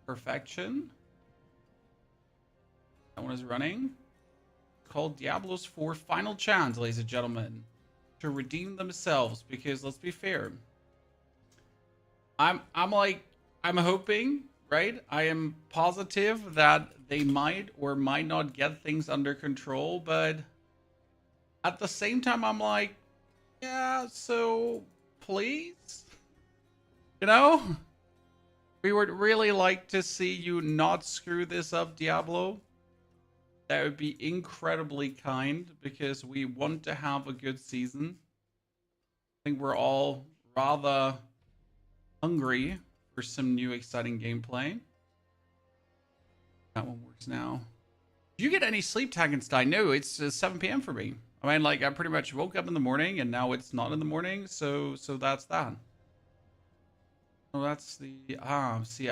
Perfection. That one is running. Called Diablos 4 Final Chance, ladies and gentlemen, to redeem themselves. Because let's be fair, I'm hoping, right? I am positive that they might or might not get things under control, but at the same time, I'm like, yeah, so please, you know, we would really like to see you not screw this up, Diablo. That would be incredibly kind because we want to have a good season. I think we're all rather hungry for some new exciting gameplay. That one works now. Do you get any sleep, Tagenstein? No, it's 7 p.m. for me. I mean, like, I pretty much woke up in the morning and now it's not in the morning, so that's that. Oh, that's the see,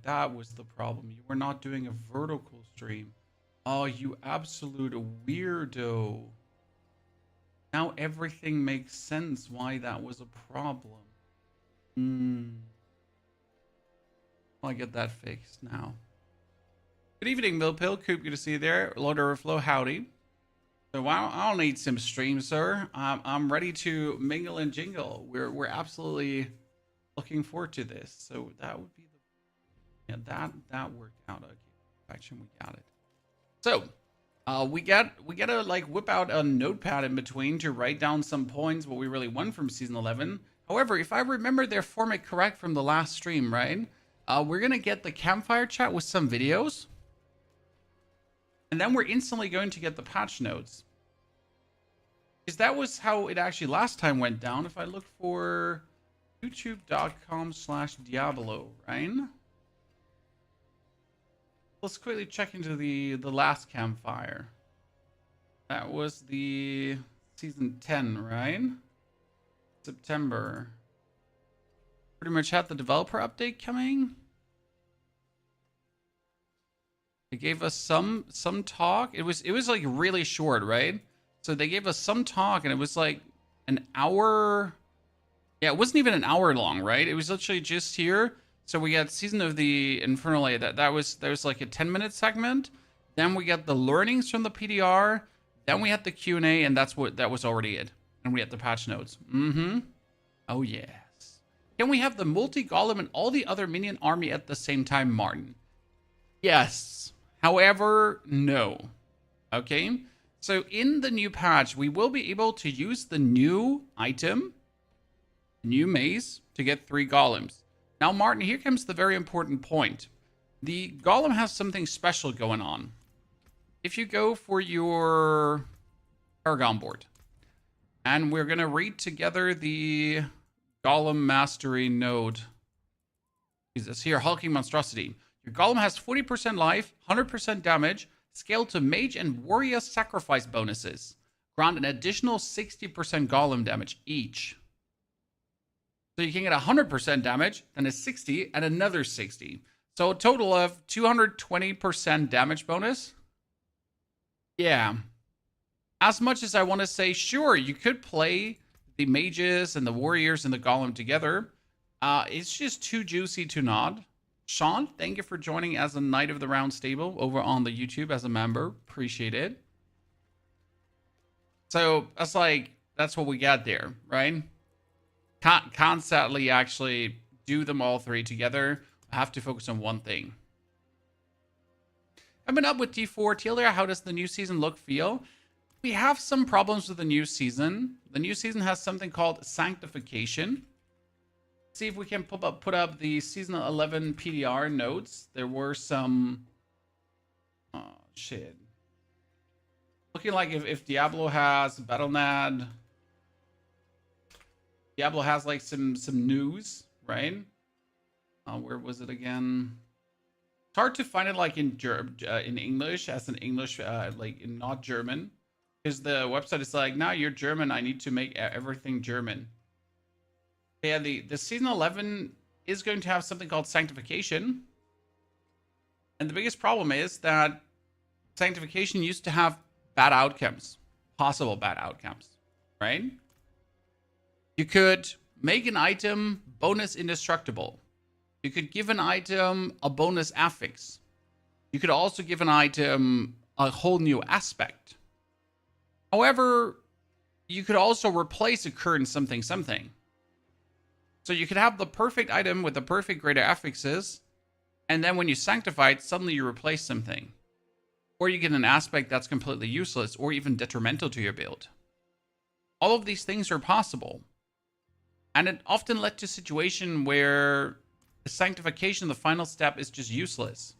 that was the problem. You were not doing a vertical stream. Oh, you absolute weirdo. Now everything makes sense why that was a problem. I'll get that fixed now. Good evening, Millpill. Coop, good to see you there. Lord Overflow, howdy. So I'll need some stream, sir. I'm ready to mingle and jingle. We're absolutely looking forward to this. So that would be the that worked out. Okay, perfection, we got it. So we gotta like whip out a notepad in between to write down some points what we really want from season 11. However, if I remember their format correct from the last stream, right? We're gonna get the campfire chat with some videos. And then we're instantly going to get the patch notes. Because that was how it actually last time went down. If I look for youtube.com/Diablo, right? Let's quickly check into the last campfire. That was the season 10, right? September. Pretty much had the developer update coming. They gave us some talk. It was like really short, right? So they gave us some talk and it was like an hour. Yeah, it wasn't even an hour long, right? It was literally just here. So we got Season of the Infernal Age. That was like a 10-minute segment. Then we got the learnings from the PDR. Then we had the Q&A, and that was already it. And we had the patch notes. Oh yes. Can we have the multi-golem and all the other minion army at the same time, Martin? Yes. However, no. Okay. So in the new patch, we will be able to use the new item, new maze, to get 3 golems. Now, Martin, here comes the very important point. The golem has something special going on. If you go for your Paragon board, and we're going to read together the golem mastery node. Jesus, here, hulking monstrosity. Your golem has 40% life, 100% damage, scaled to mage and warrior sacrifice bonuses. Grant an additional 60% golem damage each. So you can get 100% damage, then a 60, and another 60. So a total of 220% damage bonus. Yeah. As much as I want to say, sure, you could play the mages and the warriors and the golem together. It's just too juicy to not. Sean, thank you for joining as a Knight of the Round Stable over on the YouTube as a member. Appreciate it. So that's what we got there, right? Can't sadly actually do them all 3 together. I have to focus on one thing. I've been up with D4. Telia, how does the new season look, feel? We have some problems with the new season. The new season has something called Sanctification. See if we can put up the season 11 PDR notes. There were some... Oh, shit. Looking like if Diablo has Battle.net... Diablo has like some news, right? Where was it again? It's hard to find it like in English, as an English, like not German. Because the website is like, now you're German, I need to make everything German. Yeah, the season 11 is going to have something called Sanctification. And the biggest problem is that Sanctification used to have bad outcomes. Possible bad outcomes, right? You could make an item bonus indestructible. You could give an item a bonus affix. You could also give an item a whole new aspect. However, you could also replace a current something something. So you could have the perfect item with the perfect greater affixes, and then when you sanctify it, suddenly you replace something. Or you get an aspect that's completely useless or even detrimental to your build. All of these things are possible. And it often led to a situation where the sanctification, the final step, is just useless.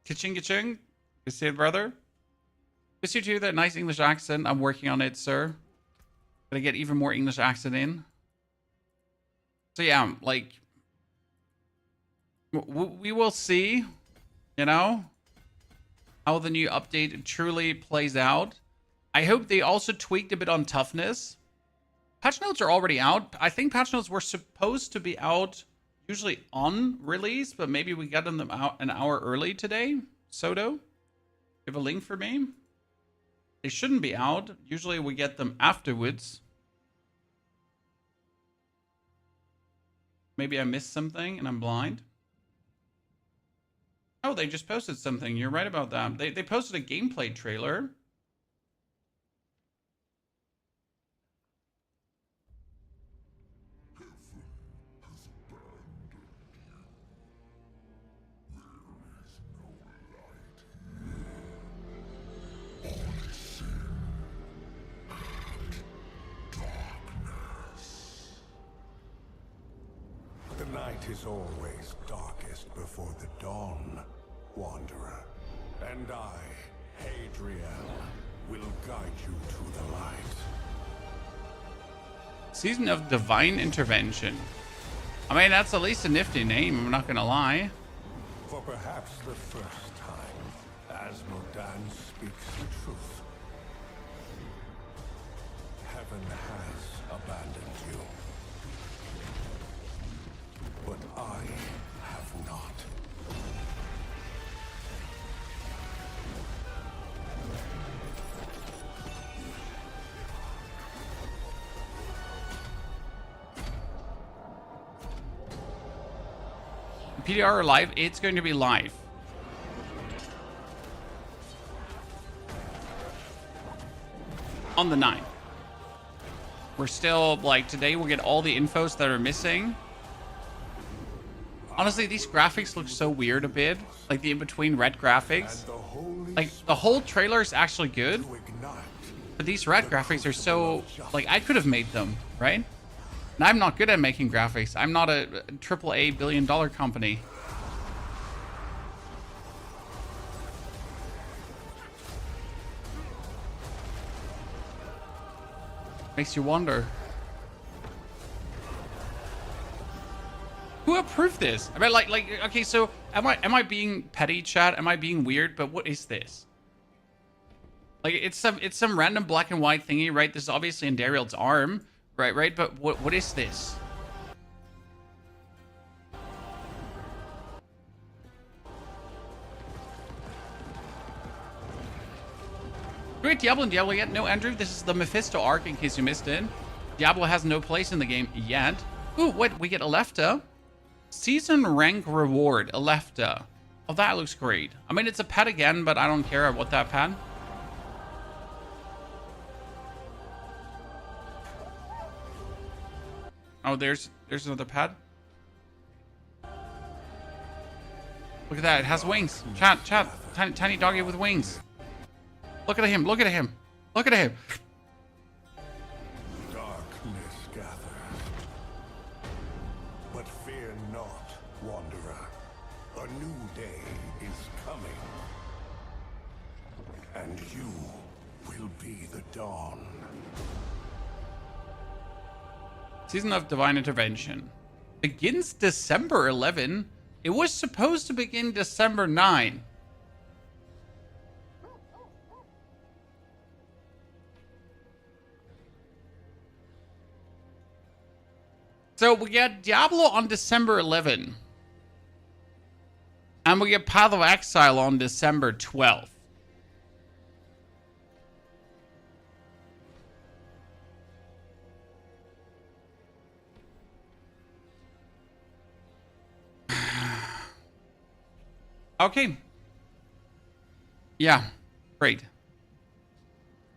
Ka-ching, ka-ching. You see it, brother? Miss you too, that nice English accent. I'm working on it, sir. Gotta get even more English accent in. So yeah, like, we will see, you know, how the new update truly plays out. I hope they also tweaked a bit on toughness. Patch notes are already out. I think patch notes were supposed to be out usually on release, but maybe we got them out an hour early today. Soto, you have a link for me? They shouldn't be out. Usually we get them afterwards. Maybe I missed something and I'm blind. Oh, they just posted something. You're right about that. They posted a gameplay trailer. The night is always darkest before the dawn, Wanderer. And I, Hadriel, will guide you to the light. Season of Divine Intervention. I mean, that's at least a nifty name, I'm not gonna lie. For perhaps the first time, Asmodan speaks the truth. Heaven has abandoned you. But I have not. PDR live? It's going to be live. On the 9th. We're still, like, today we'll get all the infos that are missing. Honestly, these graphics look so weird a bit. Like the in-between red graphics. Like, the whole trailer is actually good. But these red graphics are so... Like, I could have made them, right? And I'm not good at making graphics. I'm not a AAA billion-dollar company. Makes you wonder. Who approved this? I mean, like, okay, so am I being petty, chat? Am I being weird? But what is this? Like, it's some random black and white thingy, right? This is obviously in Dariel's arm, right? But what is this? Great Diablo and Diablo yet? No, Andrew, this is the Mephisto arc in case you missed it. Diablo has no place in the game yet. Ooh, what? We get Alefta. Season rank reward, Alefta. Oh, that looks great. I mean, it's a pet again, but I don't care about that pet. Oh, there's another pet. Look at that, it has wings. Chat, tiny doggy with wings. Look at him, look at him. Look at him. Darkness gathers. But fear not, Wanderer. A new day is coming. And you will be the dawn. Season of Divine Intervention. Begins December 11. It was supposed to begin December 9. So we get Diablo on December 11. And we get Path of Exile on December 12th. Okay. Yeah, great.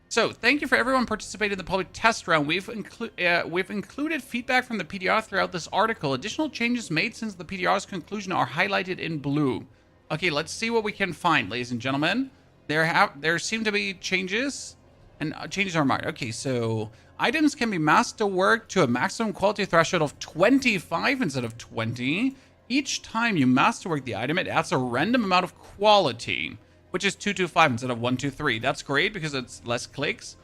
So, thank you for everyone participating in the public test round. We've included feedback from the PDR throughout this article. Additional changes made since the PDR's conclusion are highlighted in blue. Okay, let's see what we can find, ladies and gentlemen. There seem to be changes, and changes are marked. Okay, so items can be masterworked to a maximum quality threshold of 25 instead of 20. Each time you masterwork the item, it adds a random amount of quality, which is 225 instead of 123. That's great because it's less clicks.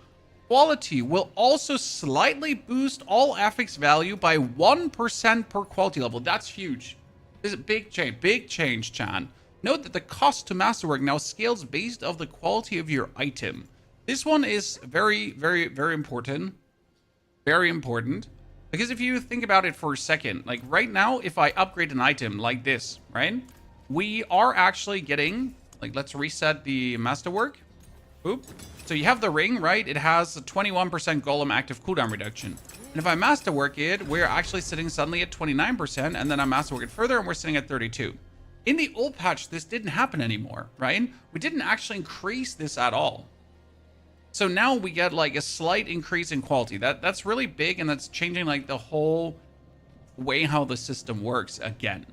Quality will also slightly boost all affix value by 1% per quality level. That's huge. This is a big change, Chan. Note that the cost to masterwork now scales based off the quality of your item. This one is very, very, very important. Very important. Because if you think about it for a second, like right now, if I upgrade an item like this, right? We are actually getting... Like, let's reset the masterwork. Oop. So you have the ring, right? It has a 21% golem active cooldown reduction. And if I masterwork it, we're actually sitting suddenly at 29%. And then I masterwork it further, and we're sitting at 32. In the old patch, this didn't happen anymore, right? We didn't actually increase this at all. So now we get, like, a slight increase in quality. That's really big, and that's changing, like, the whole way how the system works again.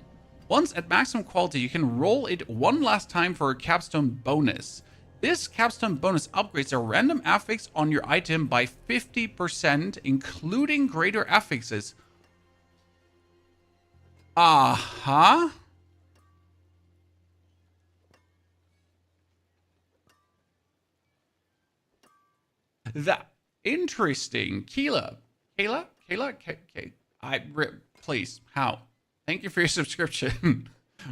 Once at maximum quality, you can roll it one last time for a capstone bonus. This capstone bonus upgrades a random affix on your item by 50%, including greater affixes. Uh-huh. That interesting. Keela, please, how? Thank you for your subscription.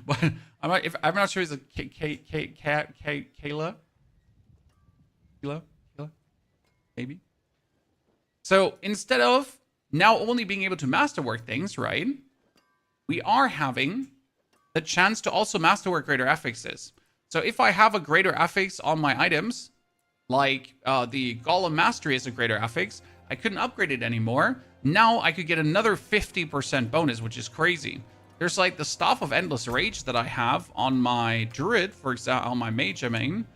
But I'm not sure it's a Kayla, maybe. So instead of now only being able to masterwork things, right? We are having the chance to also masterwork greater affixes. So if I have a greater affix on my items, like the Golem Mastery is a greater affix, I couldn't upgrade it anymore. Now I could get another 50% bonus, which is crazy. There's like the Staff of Endless Rage that I have on my Druid, for example, on my Mage, I mean.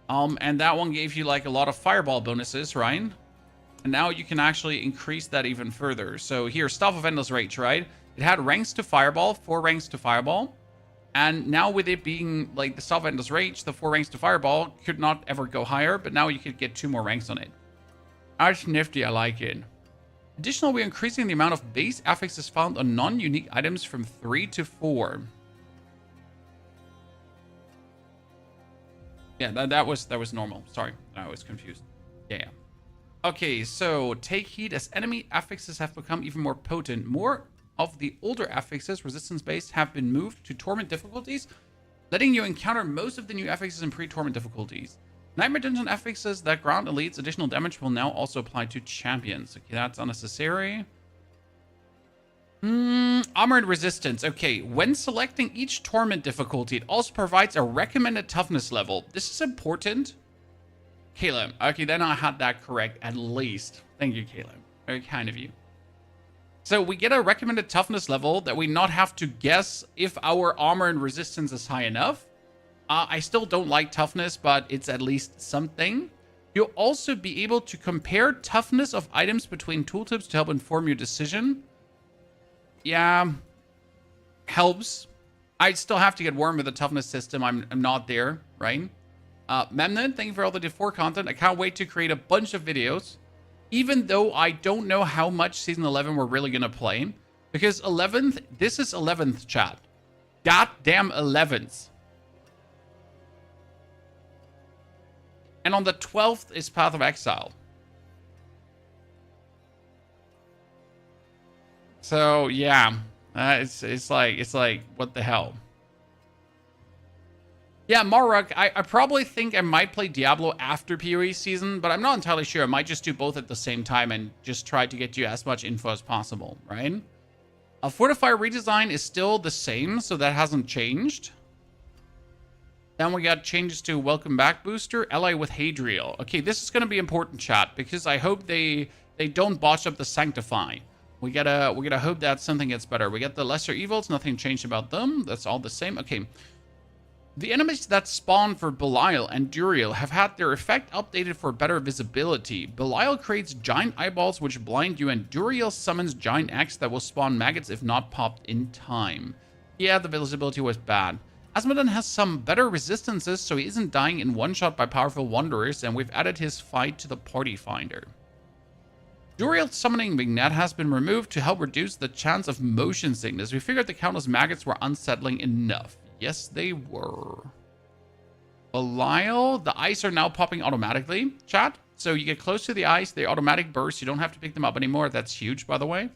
And that one gave you like a lot of Fireball bonuses, right? And now you can actually increase that even further. So here, Staff of Endless Rage, right? It had ranks to Fireball, 4 ranks to Fireball. And now with it being like the Staff of Endless Rage, the 4 ranks to Fireball could not ever go higher, but now you could get 2 more ranks on it. That's nifty, I like it. Additionally, we're increasing the amount of base affixes found on non-unique items from 3 to 4. Yeah, that was normal. Sorry, I was confused. Yeah. Okay, so take heed as enemy affixes have become even more potent. More of the older affixes, resistance-based, have been moved to torment difficulties, letting you encounter most of the new affixes in pre-torment difficulties. Nightmare Dungeon affixes that grant elites additional damage will now also apply to champions. Okay, that's unnecessary. Armored resistance. Okay, when selecting each torment difficulty, it also provides a recommended toughness level. This is important. Caleb. Okay, then I had that correct at least. Thank you, Caleb. Very kind of you. So we get a recommended toughness level that we not have to guess if our armor and resistance is high enough. I still don't like toughness, but it's at least something. You'll also be able to compare toughness of items between tooltips to help inform your decision. Yeah, helps. I still have to get warm with the toughness system. I'm not there, right? Memnon, thank you for all the D4 content. I can't wait to create a bunch of videos, even though I don't know how much Season 11 we're really going to play. Because 11th, this is 11th, chat. Goddamn 11th. And on the 12th is Path of Exile. So, yeah. It's like, what the hell? Yeah, Maruk, I probably think I might play Diablo after PoE season, but I'm not entirely sure. I might just do both at the same time and just try to get you as much info as possible, right? A Fortifier redesign is still the same, so that hasn't changed. Then we got changes to Welcome Back booster, ally with Hadriel. Okay, this is going to be important, chat, because I hope they don't botch up the Sanctify. We gotta hope that something gets better. We got the Lesser Evils, nothing changed about them. That's all the same. Okay. The enemies that spawn for Belial and Duriel have had their effect updated for better visibility. Belial creates giant eyeballs which blind you, and Duriel summons giant eggs that will spawn maggots if not popped in time. Yeah, the visibility was bad. Asmodon has some better resistances, so he isn't dying in one shot by powerful wanderers, and we've added his fight to the party finder. Duriel's summoning vignette has been removed to help reduce the chance of motion sickness. We figured the countless maggots were unsettling enough. Yes, they were. Belial, the ice are now popping automatically, chat. So you get close to the ice, they automatic burst. You don't have to pick them up anymore. That's huge, by the way.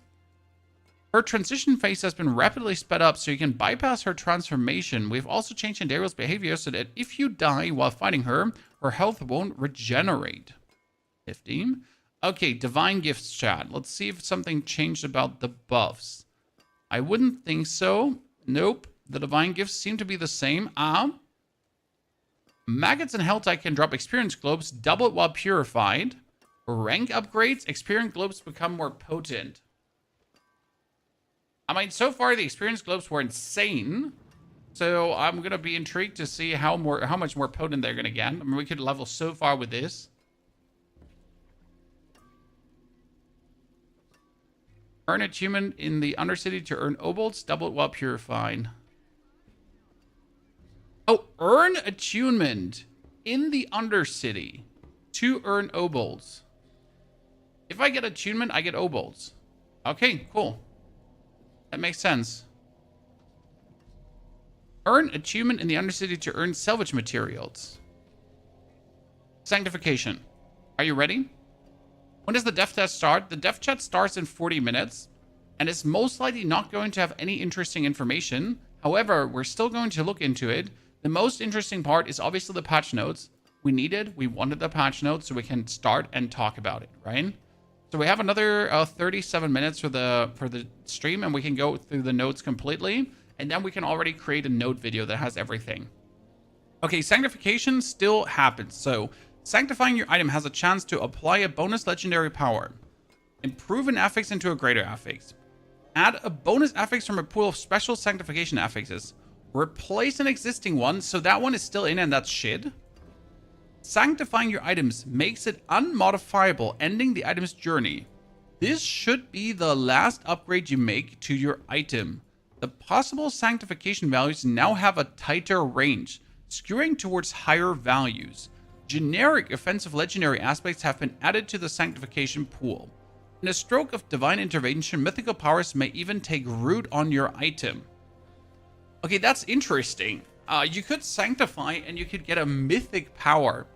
Her transition phase has been rapidly sped up so you can bypass her transformation. We've also changed Indariel's behavior so that if you die while fighting her, her health won't regenerate. 15. Okay, divine gifts, chat. Let's see if something changed about the buffs. I wouldn't think so. Nope. The divine gifts seem to be the same. Maggots and Helltide can drop experience globes, double it while purified. Rank upgrades, experience globes become more potent. I mean, so far the experience globes were insane. So I'm going to be intrigued to see how much more potent they're going to get. I mean, we could level so far with this. Earn achievement in the Undercity to earn obolts, double it while purified. Oh, earn attunement in the Undercity to earn obolts. If I get attunement, I get obolts. Okay, cool. That makes sense. Earn achievement in the Undercity to earn salvage materials. Sanctification. Are you ready? When does the dev test start? The dev chat starts in 40 minutes and is most likely not going to have any interesting information. However, we're still going to look into it. The most interesting part is obviously the patch notes. We wanted the patch notes so we can start and talk about it, right? So we have another 37 minutes for the stream, and we can go through the notes completely, and then we can already create a note video that has everything. Okay, sanctification still happens. So sanctifying your item has a chance to apply a bonus legendary power, improve an affix into a greater affix, add a bonus affix from a pool of special sanctification affixes, replace an existing one so that one is still in and that's shit. Sanctifying your items makes it unmodifiable, ending the item's journey. This should be the last upgrade you make to your item. The possible sanctification values now have a tighter range, skewing towards higher values. Generic offensive legendary aspects have been added to the sanctification pool. In a stroke of divine intervention, mythical powers may even take root on your item. Okay, that's interesting. You could sanctify and you could get a mythic power.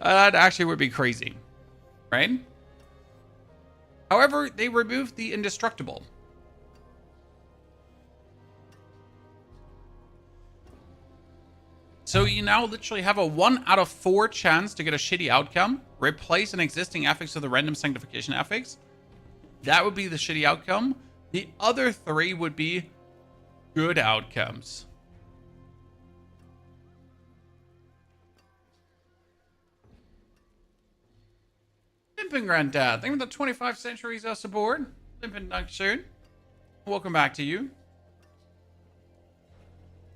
That actually would be crazy, right? However, they removed the indestructible. So you now literally have a 1 out of 4 chance to get a shitty outcome. Replace an existing affix with a random sanctification affix. That would be the shitty outcome. The other 3 would be good outcomes. Limpin' Granddad, thank you for the 25 centuries us aboard. Limpin' Dunksoon. Welcome back to you.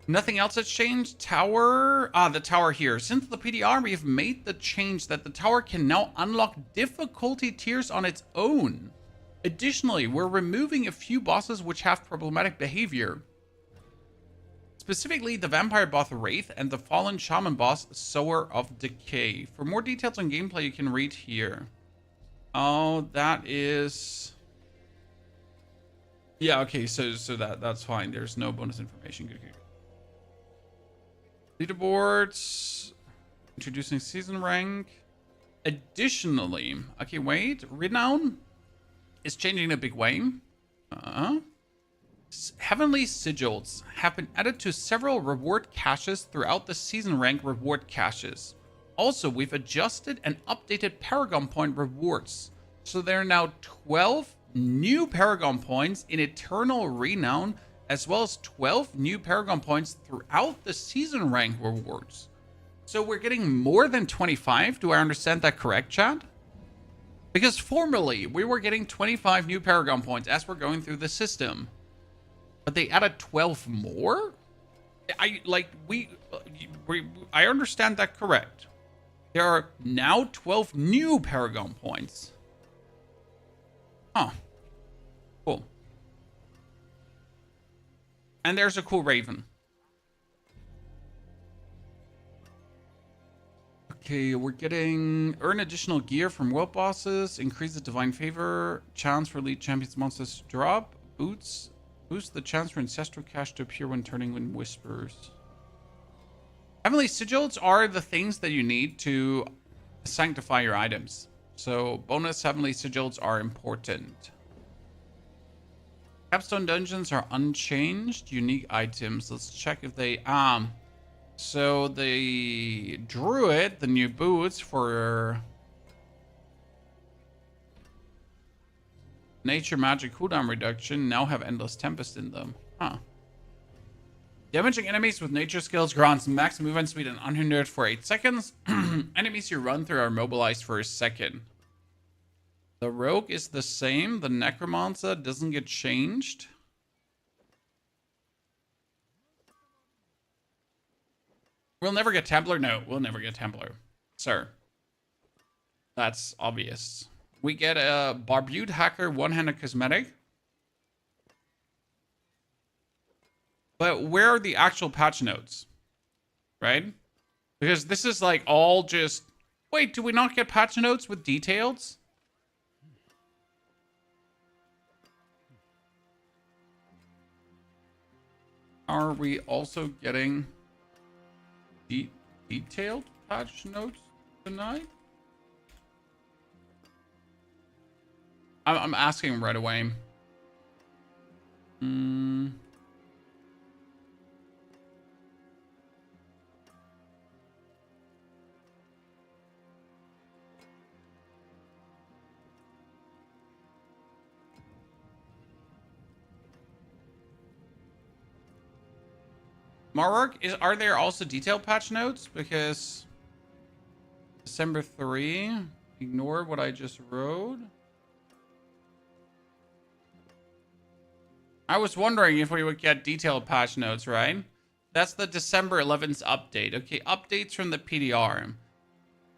Nothing else has changed. Tower. The tower here. Since the PDR, we have made the change that the tower can now unlock difficulty tiers on its own. Additionally, we're removing a few bosses which have problematic behavior. Specifically, the vampire boss Wraith and the fallen shaman boss Sower of Decay. For more details on gameplay, you can read here. Oh, that is... Yeah, okay, so that's fine. There's no bonus information. Good. Leaderboards. Introducing season rank. Additionally, okay, wait. Renown is changing in a big way. Heavenly Sigils have been added to several reward caches throughout the season rank reward caches. Also, we've adjusted and updated Paragon Point rewards. So there are now 12 new Paragon Points in Eternal Renown, as well as 12 new Paragon Points throughout the season rank rewards. So we're getting more than 25. Do I understand that correct, chat? Because formerly, we were getting 25 new Paragon Points as we're going through the system. But they added 12 more? I understand that correct. There are now 12 new Paragon points. Huh. Cool. And there's a cool Raven. Okay, we're getting earn additional gear from world bosses, increase the divine favor, chance for elite champions monsters to drop, boost the chance for ancestral cash to appear when turning in whispers. Heavenly sigils are the things that you need to sanctify your items. So bonus heavenly sigils are important. Capstone dungeons are unchanged. Unique items. Let's check if they so the druid, the new boots for nature magic cooldown reduction now have endless tempest in them. Huh. Damaging enemies with nature skills grants max movement speed and unhindered for 8 seconds. Enemies you run through are mobilized for a second. The rogue is the same. The necromancer doesn't get changed. We'll never get Templar? No, we'll never get Templar. Sir. That's obvious. We get a Barbude Hacker one-handed cosmetic. But where are the actual patch notes? Right? Because this is like all just... Wait, do we not get patch notes with details? Are we also getting detailed patch notes tonight? I'm asking right away. Mark, are there also detailed patch notes? Because December 3, ignore what I just wrote. I was wondering if we would get detailed patch notes, right? That's the December 11th update. Okay, updates from the PDR.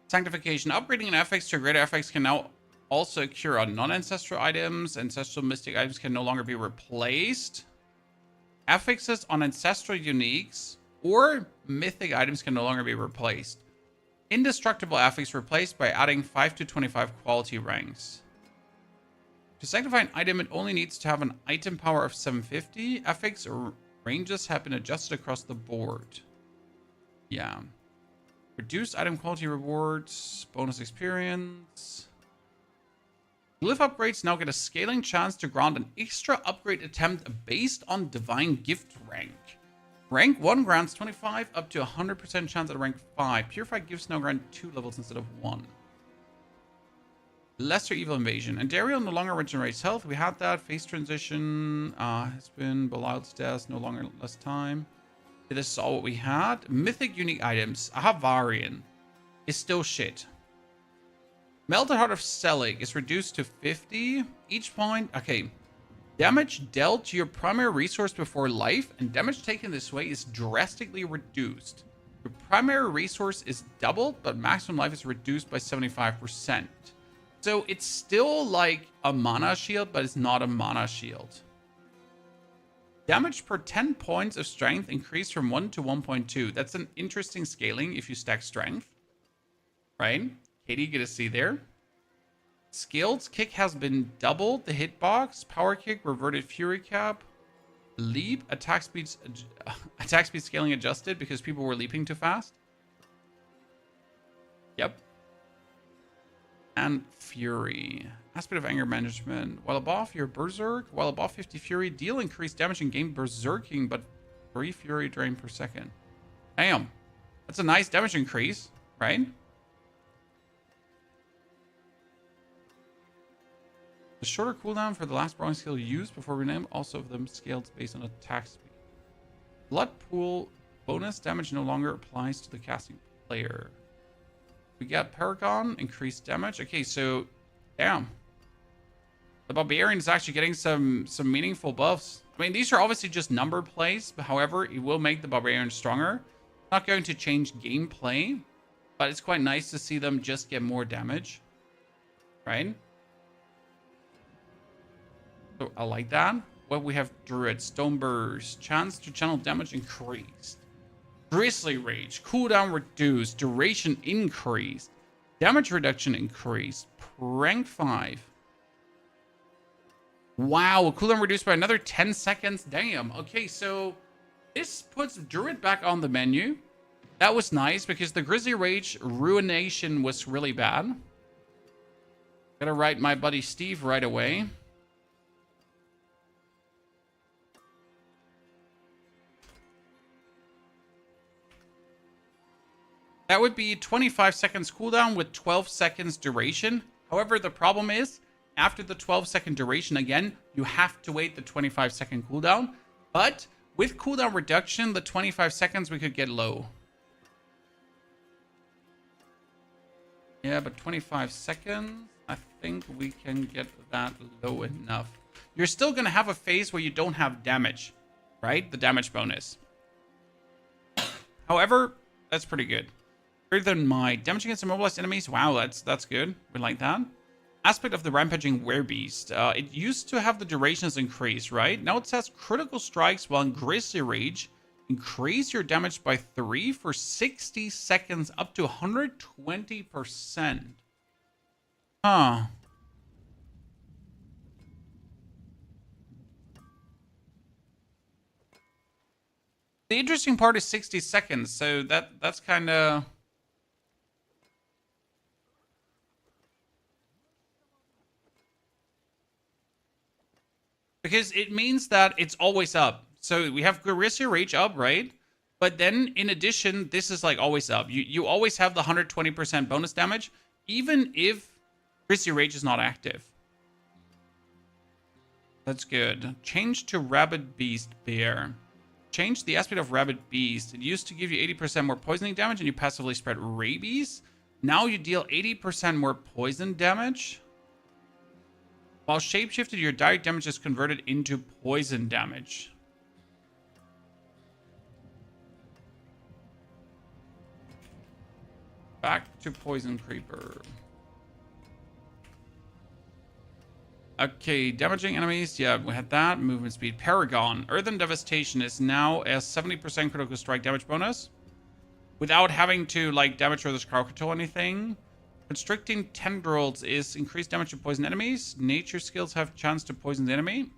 Sanctification. Upgrading an FX to a greater FX can now also cure on non-ancestral items. Ancestral mystic items can no longer be replaced. Affixes on ancestral uniques or mythic items can no longer be replaced. Indestructible affix replaced by adding 5 to 25 quality ranks. To sanctify an item, it only needs to have an item power of 750. Affix ranges have been adjusted across the board. Yeah. Reduced item quality rewards, bonus experience. Glyph upgrades now get a scaling chance to grant an extra upgrade attempt based on divine gift rank. Rank 1 grants 25 up to 100% chance at rank 5. Purified gifts now grant 2 levels instead of 1. Lesser evil invasion. And Dario no longer regenerates health. We had that. Phase transition has been Belial's death. No longer less time. This is all what we had. Mythic unique items. Ahavarian is still shit. Melted Heart of Selig is reduced to 50 each point. Okay. Damage dealt to your primary resource before life and damage taken this way is drastically reduced. Your primary resource is doubled, but maximum life is reduced by 75%. So it's still like a mana shield, but it's not a mana shield. Damage per 10 points of strength increased from 1 to 1.2. That's an interesting scaling if you stack strength. Right? Katie, get a C there. Skilled kick has been doubled. The hitbox, power kick, reverted fury cap, leap, attack speed scaling adjusted because people were leaping too fast. Yep. And fury. Aspect of anger management. While above your berserk, while above 50 fury, deal increased damage and gain berserking, but 3 fury drain per second. Damn. That's a nice damage increase, right? The shorter cooldown for the last brawling skill used before rename, also of them scaled based on attack speed. Blood pool bonus damage no longer applies to the casting player. We got Paragon, increased damage. Okay, so damn. The Barbarian is actually getting some meaningful buffs. I mean, these are obviously just number plays, but however, it will make the Barbarian stronger. Not going to change gameplay, but it's quite nice to see them just get more damage. Right? So I like that. Well, we have Druid, Stone Burst, chance to channel damage increased. Grizzly Rage, cooldown reduced, duration increased, damage reduction increased, rank 5. Wow, cooldown reduced by another 10 seconds. Damn. Okay, so this puts Druid back on the menu. That was nice because the Grizzly Rage Ruination was really bad. Gotta write my buddy Steve right away. That would be 25 seconds cooldown with 12 seconds duration. However, the problem is, after the 12-second duration, again, you have to wait the 25-second cooldown. But with cooldown reduction, the 25 seconds, we could get low. Yeah, but 25 seconds, I think we can get that low enough. You're still going to have a phase where you don't have damage, right? The damage bonus. However, that's pretty good. Greater than my damage against immobilized enemies. Wow, that's good. We like that. Aspect of the rampaging werebeast. It used to have the durations increase, right? Now it says critical strikes while in Grizzly Rage. Increase your damage by 3 for 60 seconds up to 120%. Huh. The interesting part is 60 seconds, so that's kind of... Because it means that it's always up. So we have Grizzly Rage up, right? But then, in addition, this is like always up. You always have the 120% bonus damage, even if Grizzly Rage is not active. That's good. Change to Rabid Beast Bear. Change the aspect of Rabid Beast. It used to give you 80% more poisoning damage and you passively spread rabies. Now you deal 80% more poison damage. While shapeshifted, your direct damage is converted into poison damage. Back to Poison Creeper. Okay, damaging enemies. Yeah, we had that. Movement speed. Paragon. Earthen Devastation is now a 70% critical strike damage bonus. Without having to, like, damage or crowd control anything. Constricting Tendrils is increased damage to poison enemies. Nature skills have chance to poison the enemy.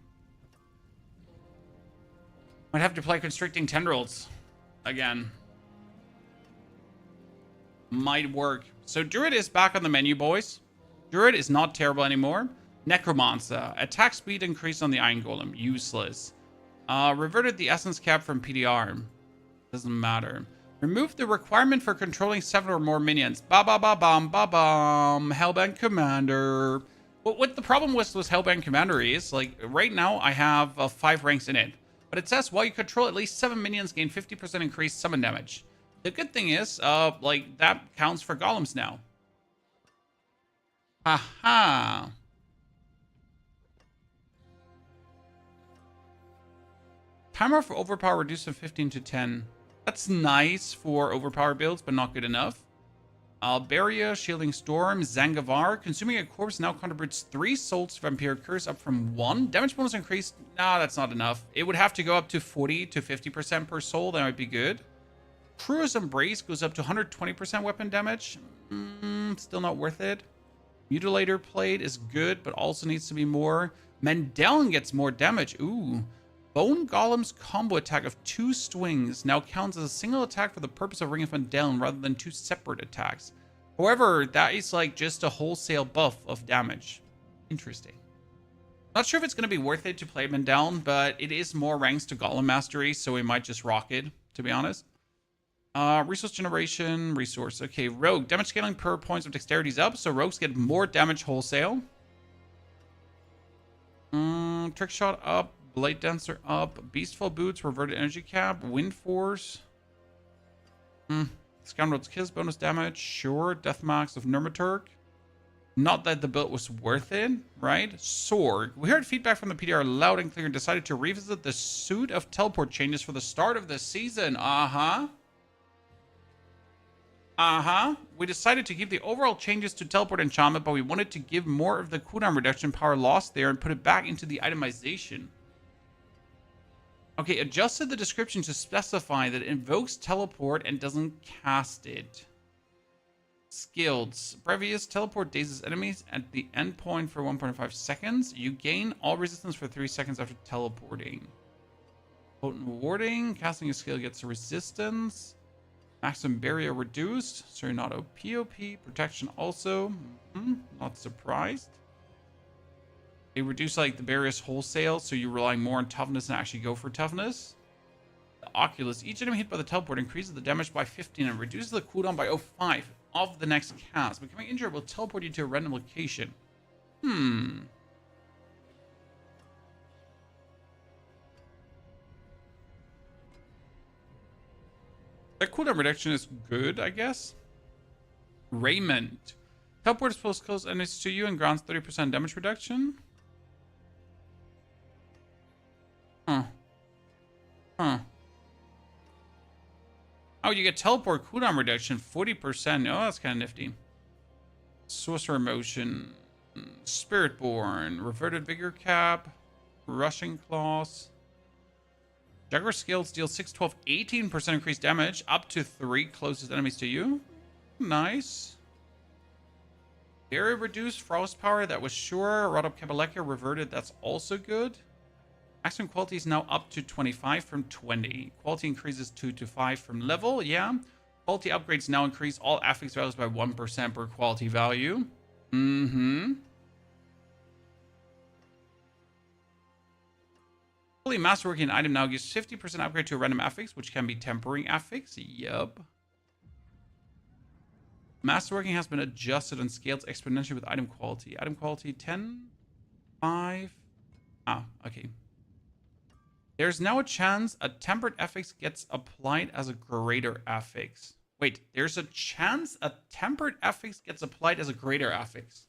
Might have to play Constricting Tendrils again. Might work. So Druid is back on the menu, boys. Druid is not terrible anymore. Necromancer. Attack speed increased on the Iron Golem. Useless. Reverted the Essence Cap from PDR. Doesn't matter. Remove the requirement for controlling 7 or more minions. Ba-ba-ba-bam, ba-bam. Hellbent Commander. What the problem was Hellbent Commander is, like, right now I have 5 ranks in it. But it says, while you control at least 7 minions, gain 50% increased summon damage. The good thing is, like, that counts for golems now. Aha. Timer for overpower reduced from 15 to 10. That's nice for overpower builds, but not good enough. Alberia, Shielding Storm, Zangavar. Consuming a corpse now contributes 3 souls to Vampire Curse, up from 1. Damage bonus increased. Nah, that's not enough. It would have to go up to 40 to 50% per soul. That might be good. Crew's Embrace goes up to 120% weapon damage. Still not worth it. Mutilator Plate is good, but also needs to be more. Mendeln gets more damage. Ooh. Bone Golem's combo attack of 2 swings now counts as a single attack for the purpose of Ring of Mendeln rather than 2 separate attacks. However, that is like just a wholesale buff of damage. Interesting. Not sure if it's going to be worth it to play Mendeln, but it is more ranks to Golem Mastery, so we might just rock it, to be honest. Resource generation, resource. Okay, Rogue. Damage scaling per points of dexterity is up, so rogues get more damage wholesale. Trick shot up. Blade Dancer up. Beastful Boots, Reverted Energy Cap. Wind Force. Scoundrel's Kiss, bonus damage. Sure. Deathmax of Nurmaturg. Not that the build was worth it, right? Sorg. We heard feedback from the PDR loud and clear and decided to revisit the suite of teleport changes for the start of the season. We decided to keep the overall changes to teleport enchantment, but we wanted to give more of the cooldown reduction power lost there and put it back into the itemization. Okay, adjusted the description to specify that it invokes teleport and doesn't cast it. Skills. Brevious teleport dazes enemies at the endpoint for 1.5 seconds. You gain all resistance for 3 seconds after teleporting. Potent warding. Casting a skill gets resistance. Maximum barrier reduced, so you're not OP. Protection also. Not surprised. They reduce like the barriers wholesale, so you're relying more on toughness and actually go for toughness. The Oculus. Each enemy hit by the teleport increases the damage by 15 and reduces the cooldown by 0.5 of the next cast. Becoming injured will teleport you to a random location. That cooldown reduction is good, I guess. Raiment. Teleport exposes close enemies to you and grants 30% damage reduction. Oh, you get teleport cooldown reduction, 40%. Oh, that's kind of nifty. Sorcerer Motion. Spiritborn. Reverted Vigor Cap. Rushing Claws. Jaguar Skills deals 6, 12, 18% increased damage up to 3 closest enemies to you. Nice. Very reduced Frost Power, that was sure. Rod Up Kabaleka reverted, that's also good. Maximum quality is now up to 25 from 20. Quality increases 2 to 5 from level, yeah. Quality upgrades now increase all affix values by 1% per quality value. Fully Masterworking item now gives 50% upgrade to a random affix, which can be tempering affix. Yup. Masterworking has been adjusted and scaled exponentially with item quality. Item quality 10, 5. Okay. There's now a chance a tempered affix gets applied as a greater affix. Wait, there's a chance a tempered affix gets applied as a greater affix.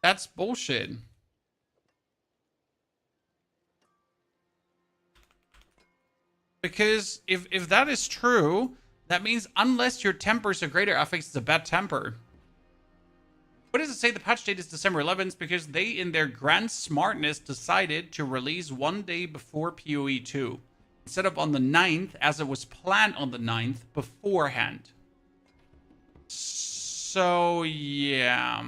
That's bullshit. Because if that is true, that means unless your temper is a greater affix, it's a bad temper. What does it say? The patch date is December 11th because they, in their grand smartness, decided to release one day before PoE 2. Instead of on the 9th, as it was planned on the 9th, beforehand. So, yeah.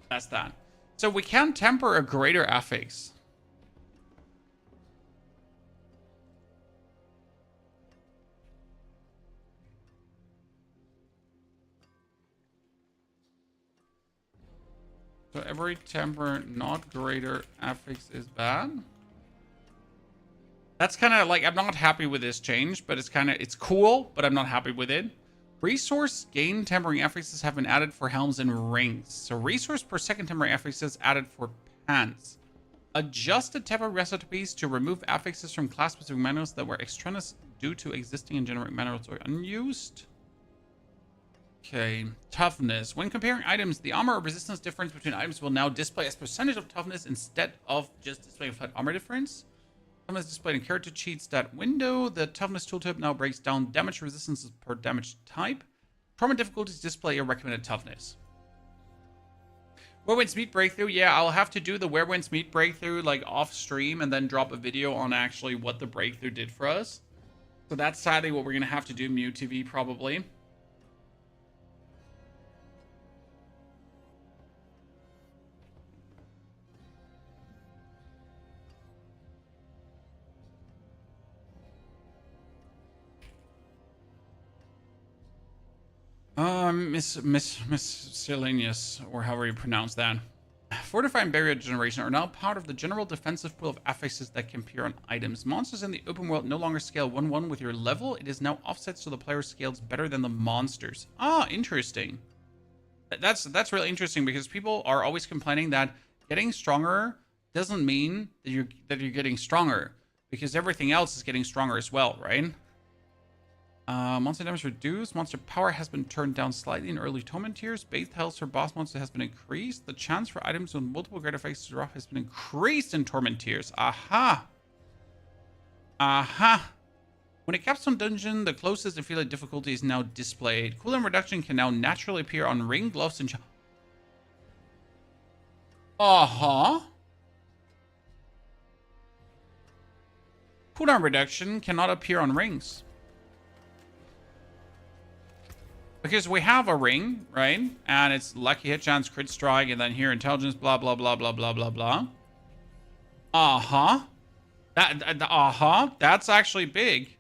That's that. So we can temper a greater affix. So every temper not greater affix is bad. That's kind of like, I'm not happy with this change, but it's cool, but I'm not happy with it. Resource gain tempering affixes have been added for helms and rings. So resource per second tempering affixes added for pants. Adjusted temper recipes to remove affixes from class-specific manuals that were extraneous due to existing and generic manuals or unused. Okay, toughness. When comparing items, the armor or resistance difference between items will now display as percentage of toughness instead of just displaying a flat armor difference. Toughness displayed in character cheat stat window. The toughness tooltip now breaks down damage resistances per damage type. Trauma difficulties display a recommended toughness. Werewind's Meat breakthrough. Yeah, I'll have to do the Werewind's Meat breakthrough like off stream and then drop a video on actually what the breakthrough did for us. So that's sadly what we're going to have to do, Mew TV probably. Miscellaneous, or however you pronounce that. Fortify and Barrier Generation are now part of the general defensive pool of affixes that can appear on items. Monsters in the open world no longer scale 1-1 with your level. It is now offset so the player scales better than the monsters. Ah, interesting. That's really interesting because people are always complaining that getting stronger doesn't mean that you're getting stronger, because everything else is getting stronger as well, right? Monster damage reduced. Monster power has been turned down slightly in early torment tiers. Base health for boss monster has been increased. The chance for items with multiple great effects to drop has been increased in torment tiers. Aha! Aha! When it caps on dungeon, the closest affiliate difficulty is now displayed. Cooldown reduction can now naturally appear on ring, gloves, and... Uh-huh. Cooldown reduction cannot appear on rings. Because we have a ring, right? And it's lucky hit chance, crit strike, and then here intelligence, blah, blah, blah, blah, blah, blah, blah. Uh-huh. That's actually big.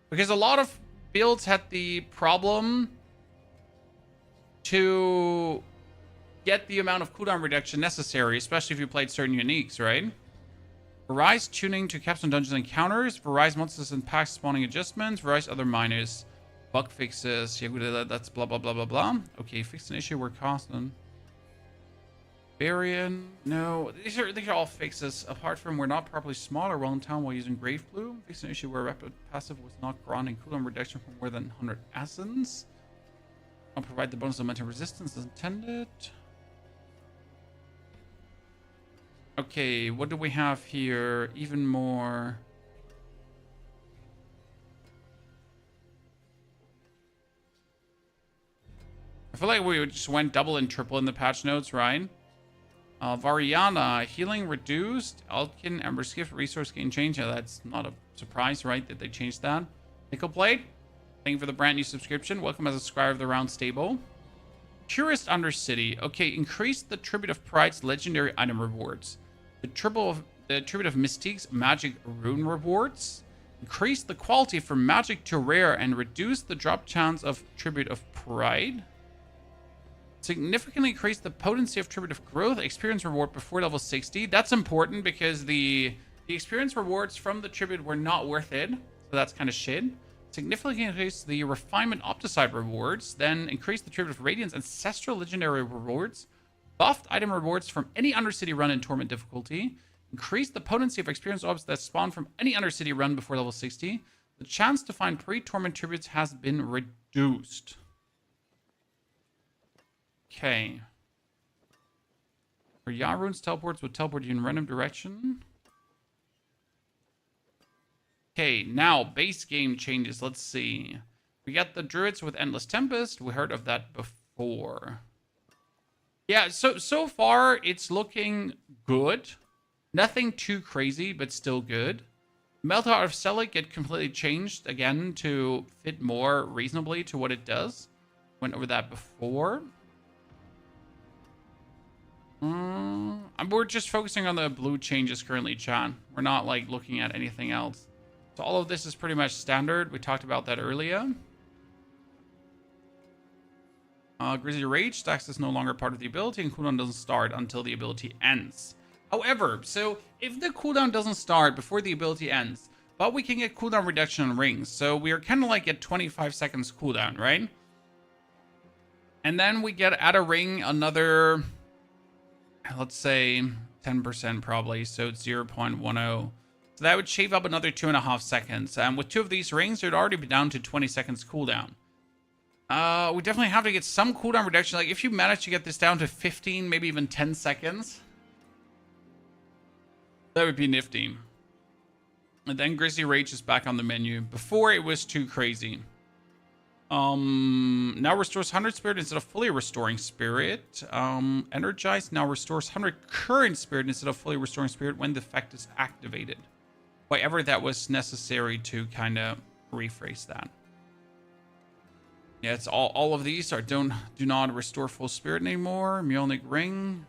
Because a lot of builds had the problem to get the amount of cooldown reduction necessary, especially if you played certain uniques, right? Varise tuning to caps on dungeons encounters. Varise monsters and packs spawning adjustments. Varise other minors. Bug fixes. Yeah, that's blah, blah, blah, blah, blah. Okay, fix an issue we're constant. Varian. No, these are all fixes. Apart from we're not properly small or well in town while using Grave Blue. Fix an issue where rapid passive was not granting cooldown reduction for more than 100 essence. I'll provide the bonus of momentum resistance as intended. Okay, what do we have here? Even more. I feel like we just went double and triple in the patch notes, right? Variana, healing reduced. Altkin, Ember Skiff, resource gain change. Yeah, that's not a surprise, right? That they changed that. Nickel Plate, thank you for the brand new subscription. Welcome as a subscriber of the Round Stable. Purest Undercity. Okay, increase the Tribute of Pride's legendary item rewards. The Tribute of Mystique's magic rune rewards. Increase the quality from magic to rare and reduce the drop chance of Tribute of Pride. Significantly increase the potency of Tribute of Growth experience reward before level 60. That's important because the experience rewards from the Tribute were not worth it. So that's kind of shit. Significantly increase the Refinement Opticide rewards. Then increase the Tribute of Radiance Ancestral Legendary rewards. Buffed item rewards from any Undercity run in Torment difficulty. Increase the potency of experience orbs that spawn from any Undercity run before level 60. The chance to find pre-Torment Tributes has been reduced. Okay. For Yarun's teleports would teleport you in random direction. Okay, now base game changes. Let's see. We got the Druids with Endless Tempest. We heard of that before. Yeah, so far it's looking good. Nothing too crazy, but still good. Melt Heart of Select get completely changed again to fit more reasonably to what it does. Went over that before. We're just focusing on the blue changes currently, chat. We're not like looking at anything else. So all of this is pretty much standard. We talked about that earlier. Grizzly Rage stacks is no longer part of the ability, and cooldown doesn't start until the ability ends. However, so if the cooldown doesn't start before the ability ends, but we can get cooldown reduction on rings, so we are kind of like at 25 seconds cooldown, right? And then we get at a ring another, let's say 10% probably, so it's 0.10. So that would shave up another 2.5 seconds. And with two of these rings, it would already be down to 20 seconds cooldown. We definitely have to get some cooldown reduction. Like if you manage to get this down to 15, maybe even 10 seconds, that would be nifty. And then Grizzly Rage is back on the menu. Before it was too crazy. Now restores 100 spirit instead of fully restoring spirit. Energize now restores 100 current spirit instead of fully restoring spirit when the effect is activated. Whatever that was necessary to kind of rephrase that. Yeah, it's all of these are do not restore full spirit anymore. Mjolnir Ring.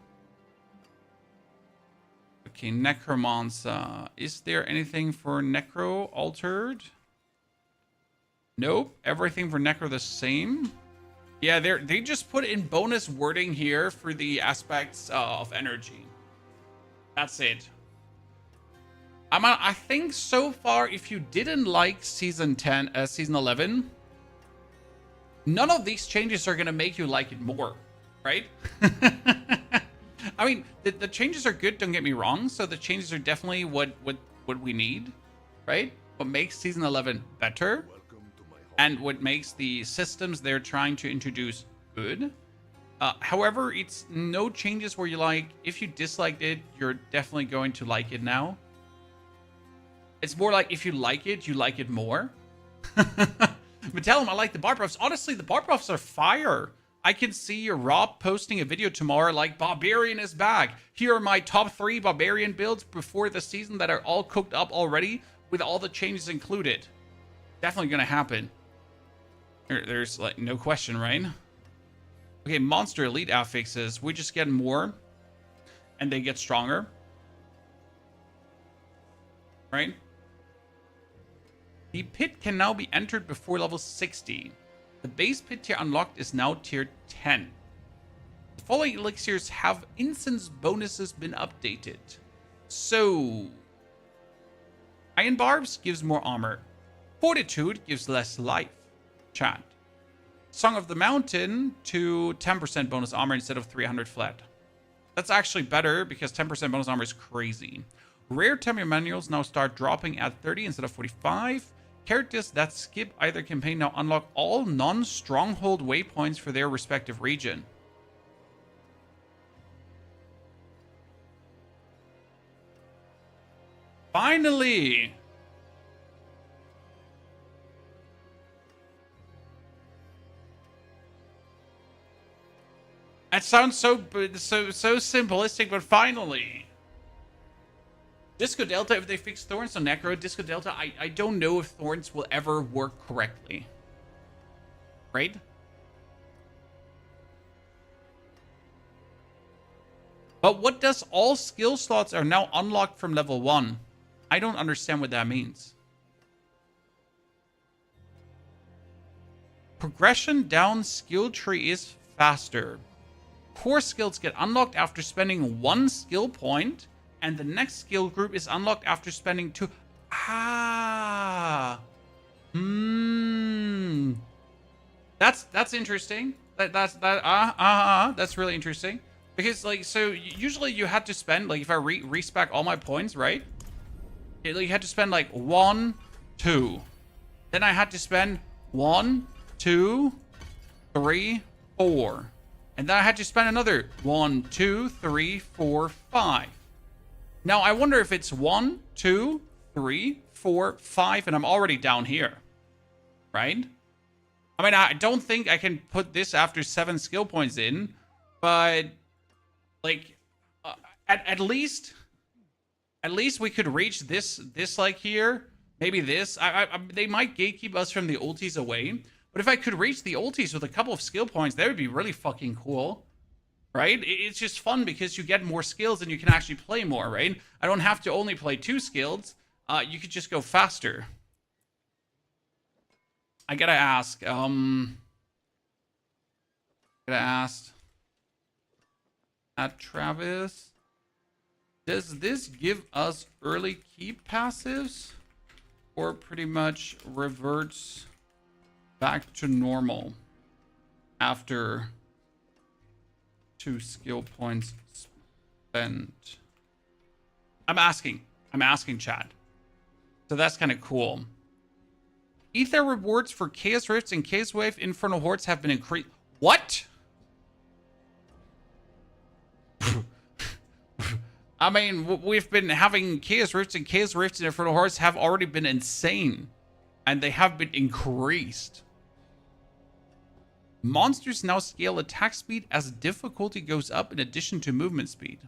Okay, Necromancer. Is there anything for Necro altered? Nope. Everything for Necro the same. Yeah, they just put in bonus wording here for the aspects of energy. That's it. I think so far, if you didn't like season 11, none of these changes are gonna make you like it more, right? I mean, the changes are good, don't get me wrong. So the changes are definitely what we need, right? What makes Season 11 better, and what makes the systems they're trying to introduce good. However, it's no changes where you like, if you disliked it, you're definitely going to like it now. It's more like if you like it more. But tell him I like the bar buffs. Honestly, the bar buffs are fire. I can see Rob posting a video tomorrow like, Barbarian is back. Here are my top 3 Barbarian builds before the season that are all cooked up already with all the changes included. Definitely gonna happen. There's like no question, right? Okay, monster elite affixes. We just get more and they get stronger. Right? The pit can now be entered before level 60. The base pit tier unlocked is now tier 10. The following elixirs have instance bonuses been updated. So, Iron Barbs gives more armor. Fortitude gives less life. Chat. Song of the Mountain to 10% bonus armor instead of 300 flat. That's actually better because 10% bonus armor is crazy. Rare Tamir manuals now start dropping at 30 instead of 45. Characters that skip either campaign now unlock all non-stronghold waypoints for their respective region. Finally! That sounds so simplistic, but finally. Disco Delta, if they fix Thorns on Necro, Disco Delta, I don't know if Thorns will ever work correctly. Right? But what does all skill slots are now unlocked from level 1? I don't understand what that means. Progression down skill tree is faster. Core skills get unlocked after spending 1 skill point, and the next skill group is unlocked after spending 2. That's interesting. That's really interesting. Because like, so usually you had to spend, like, if I respec all my points, right? You had to spend like 1, 2. Then I had to spend 1, 2, 3, 4. And then I had to spend another 1, 2, 3, 4, 5. Now I wonder if it's 1, 2, 3, 4, 5, and I'm already down here. Right? I mean, I don't think I can put this after 7 skill points in, but like at least we could reach this like here, maybe this. They might gatekeep us from the ultis away, but if I could reach the ultis with a couple of skill points, that would be really fucking cool, right? It's just fun because you get more skills and you can actually play more, right? I don't have to only play 2 skills. You could just go faster. I gotta ask. At Travis, does this give us early keep passives, or pretty much reverts back to normal after 2 skill points spent? I'm asking chat. So that's kind of cool. Ether rewards for Chaos Rifts and Chaos Wave Infernal Hordes have been increased. What? I mean, we've been having Chaos Rifts and Infernal Hordes have already been insane. And they have been increased. Monsters now scale attack speed as difficulty goes up in addition to movement speed.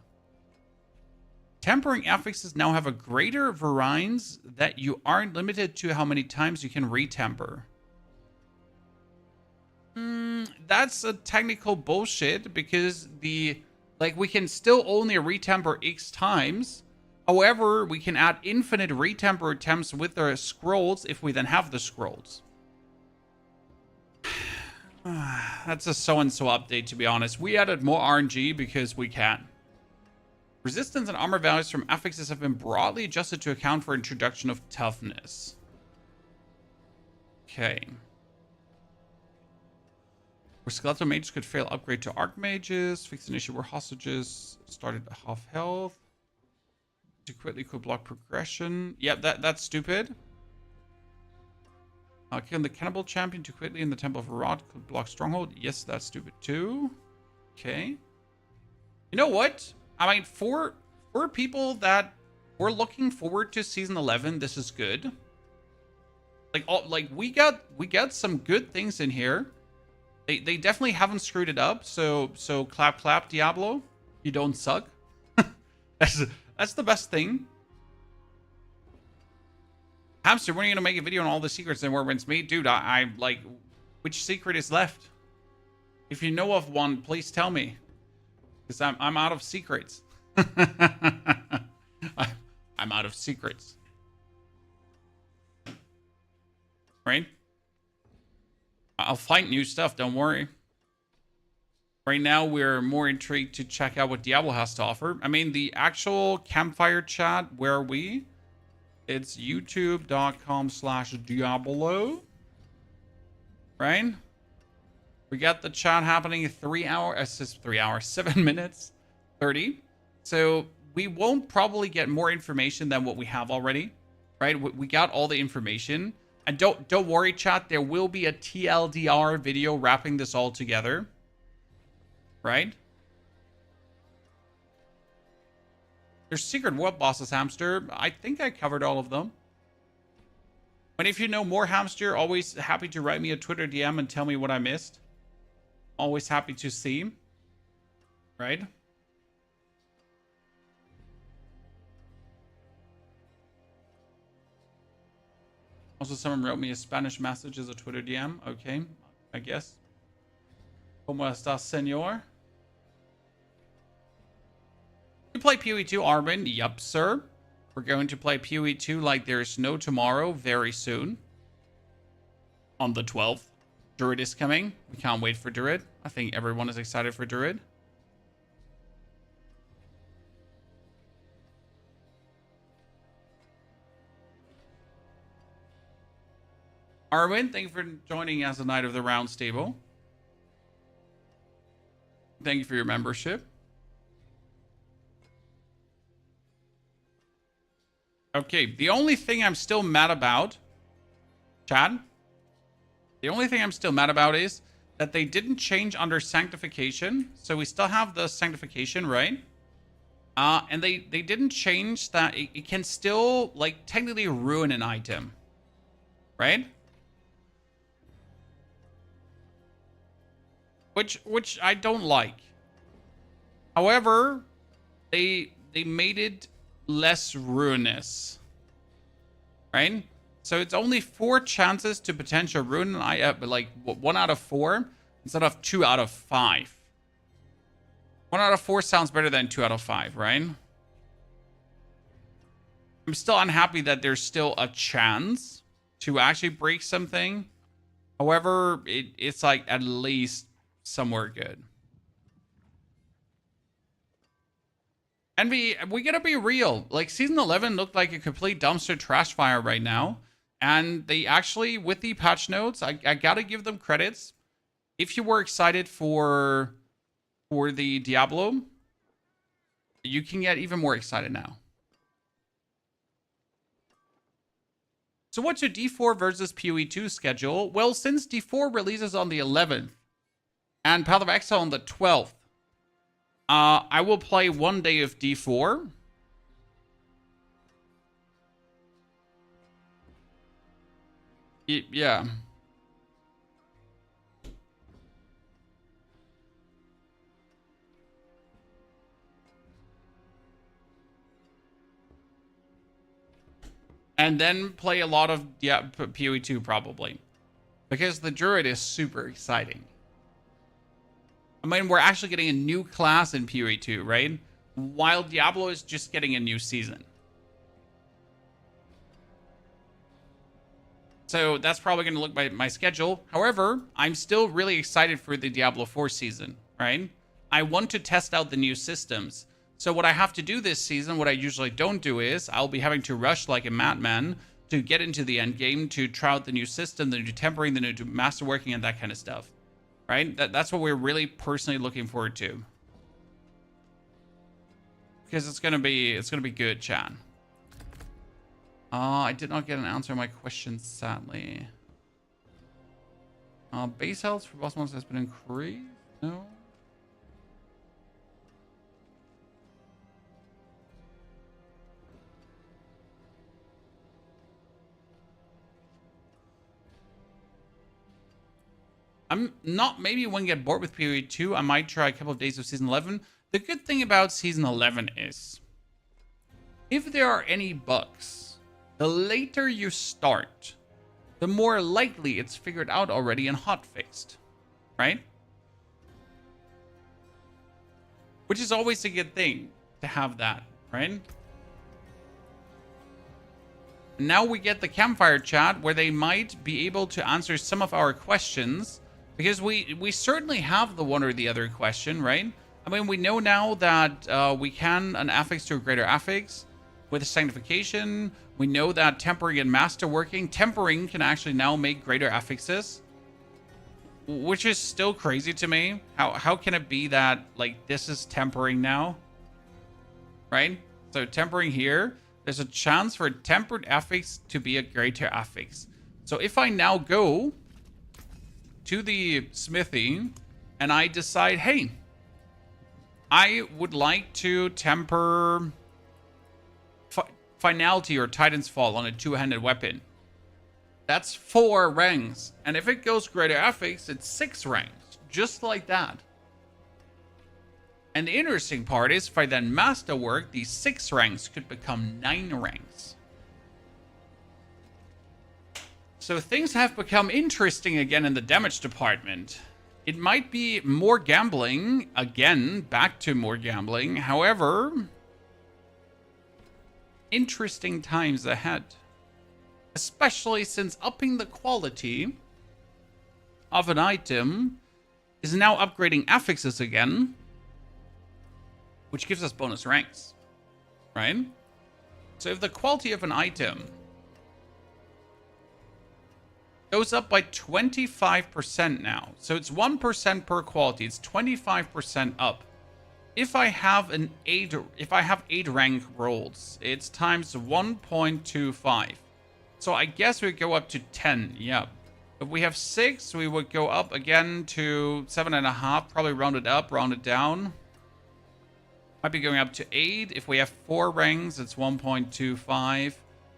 Tempering affixes now have a greater variance that you aren't limited to how many times you can retemper. That's a technical bullshit because we can still only retemper X times. However, we can add infinite retemper attempts with the scrolls if we then have the scrolls. That's a so-and-so update, to be honest. We added more RNG because we can. Resistance and armor values from affixes have been broadly adjusted to account for introduction of toughness. Okay. Where skeletal mages could fail upgrade to archmages. Fix an issue where hostages started at half health. Too quickly could block progression. Yep, that's stupid. Killing the cannibal champion too quickly in the Temple of Rot could block stronghold. Yes, that's stupid too. Okay. You know what? I mean, for people that were looking forward to season 11, this is good. Like we got some good things in here. They definitely haven't screwed it up. So clap Diablo, you don't suck. that's the best thing. Hamster, when are you gonna make a video on all the secrets and where wins me? Dude, I like, which secret is left? If you know of one, please tell me. Because I'm out of secrets. I'm out of secrets. Right? I'll find new stuff, don't worry. Right now, we're more intrigued to check out what Diablo has to offer. I mean, the actual Campfire chat, where are we? It's youtube.com/Diablo. Right? We got the chat happening in 3 hours, 7 minutes, 30. So we won't probably get more information than what we have already. Right? We got all the information. And don't worry, chat. There will be a TLDR video wrapping this all together. Right? There's secret world bosses, Hamster. I think I covered all of them. But if you know more, Hamster, always happy to write me a Twitter DM and tell me what I missed. Always happy to see. Right? Also, someone wrote me a Spanish message as a Twitter DM. Okay, I guess. ¿Cómo estás, señor? You play PoE 2, Armin? Yup, sir. We're going to play PoE 2 like there's no tomorrow very soon. On the 12th. Druid is coming. We can't wait for Druid. I think everyone is excited for Druid. Armin, thank you for joining as a Knight of the Round Stable. Thank you for your membership. Okay, the only thing I'm still mad about, Chad, the only thing I'm still mad about is that they didn't change under Sanctification. So we still have the Sanctification, right? And they didn't change that it can still, like, technically ruin an item. Right? Which I don't like. However, they made it less ruinous. Right? So it's only 4 chances to potential ruin an item, but like 1 out of 4 instead of 2 out of 5. 1 out of 4 sounds better than 2 out of 5, right? I'm still unhappy that there's still a chance to actually break something. However, it's like at least somewhere good. And we gotta be real. Like, season 11 looked like a complete dumpster trash fire right now. And they actually, with the patch notes, I gotta give them credits. If you were excited for the Diablo, you can get even more excited now. So what's your D4 versus PoE 2 schedule? Well, since D4 releases on the 11th and Path of Exile on the 12th, I will play 1 day of D4. Yeah. And then play a lot of PoE 2 probably. Because the Druid is super exciting. I mean, we're actually getting a new class in PoE 2, right? While Diablo is just getting a new season. So that's probably going to look by my schedule. However, I'm still really excited for the Diablo 4 season, right? I want to test out the new systems. So what I have to do this season, what I usually don't do is, I'll be having to rush like a madman to get into the end game, to try out the new system, the new tempering, the new masterworking, and that kind of stuff. right? That's what we're really personally looking forward to. Because it's gonna be good, chat. I did not get an answer to my question, sadly. Base health for boss monsters has been increased? No. I'm not, maybe when I get bored with PoE 2, I might try a couple of days of Season 11. The good thing about Season 11 is, if there are any bugs, the later you start, the more likely it's figured out already and hot-faced, right? Which is always a good thing to have that, right? Now we get the Campfire chat where they might be able to answer some of our questions, because we certainly have the one or the other question, right? I mean, we know now that we can an affix to a greater affix with Sanctification. We know that tempering and masterworking. Tempering can actually now make greater affixes, which is still crazy to me. How can it be that, like, this is tempering now? Right? So tempering here, there's a chance for a tempered affix to be a greater affix. So if I now go to the smithy and I decide, hey, I would like to temper Finality or Titan's Fall on a two-handed weapon. That's 4 ranks. And if it goes greater affix, it's 6 ranks. Just like that. And the interesting part is, if I then masterwork, these 6 ranks could become 9 ranks. So things have become interesting again in the damage department. It might be more gambling. Again, back to more gambling. However, interesting times ahead. Especially since upping the quality of an item is now upgrading affixes again, which gives us bonus ranks, right? So if the quality of an item goes up by 25% now, so it's 1% per quality, it's 25% up. If I have 8 rank rolls, it's times 1.25. So I guess we go up to 10, yeah. If we have 6, we would go up again to 7.5, probably round it up, round it down. Might be going up to 8. If we have 4 ranks, it's 1.25.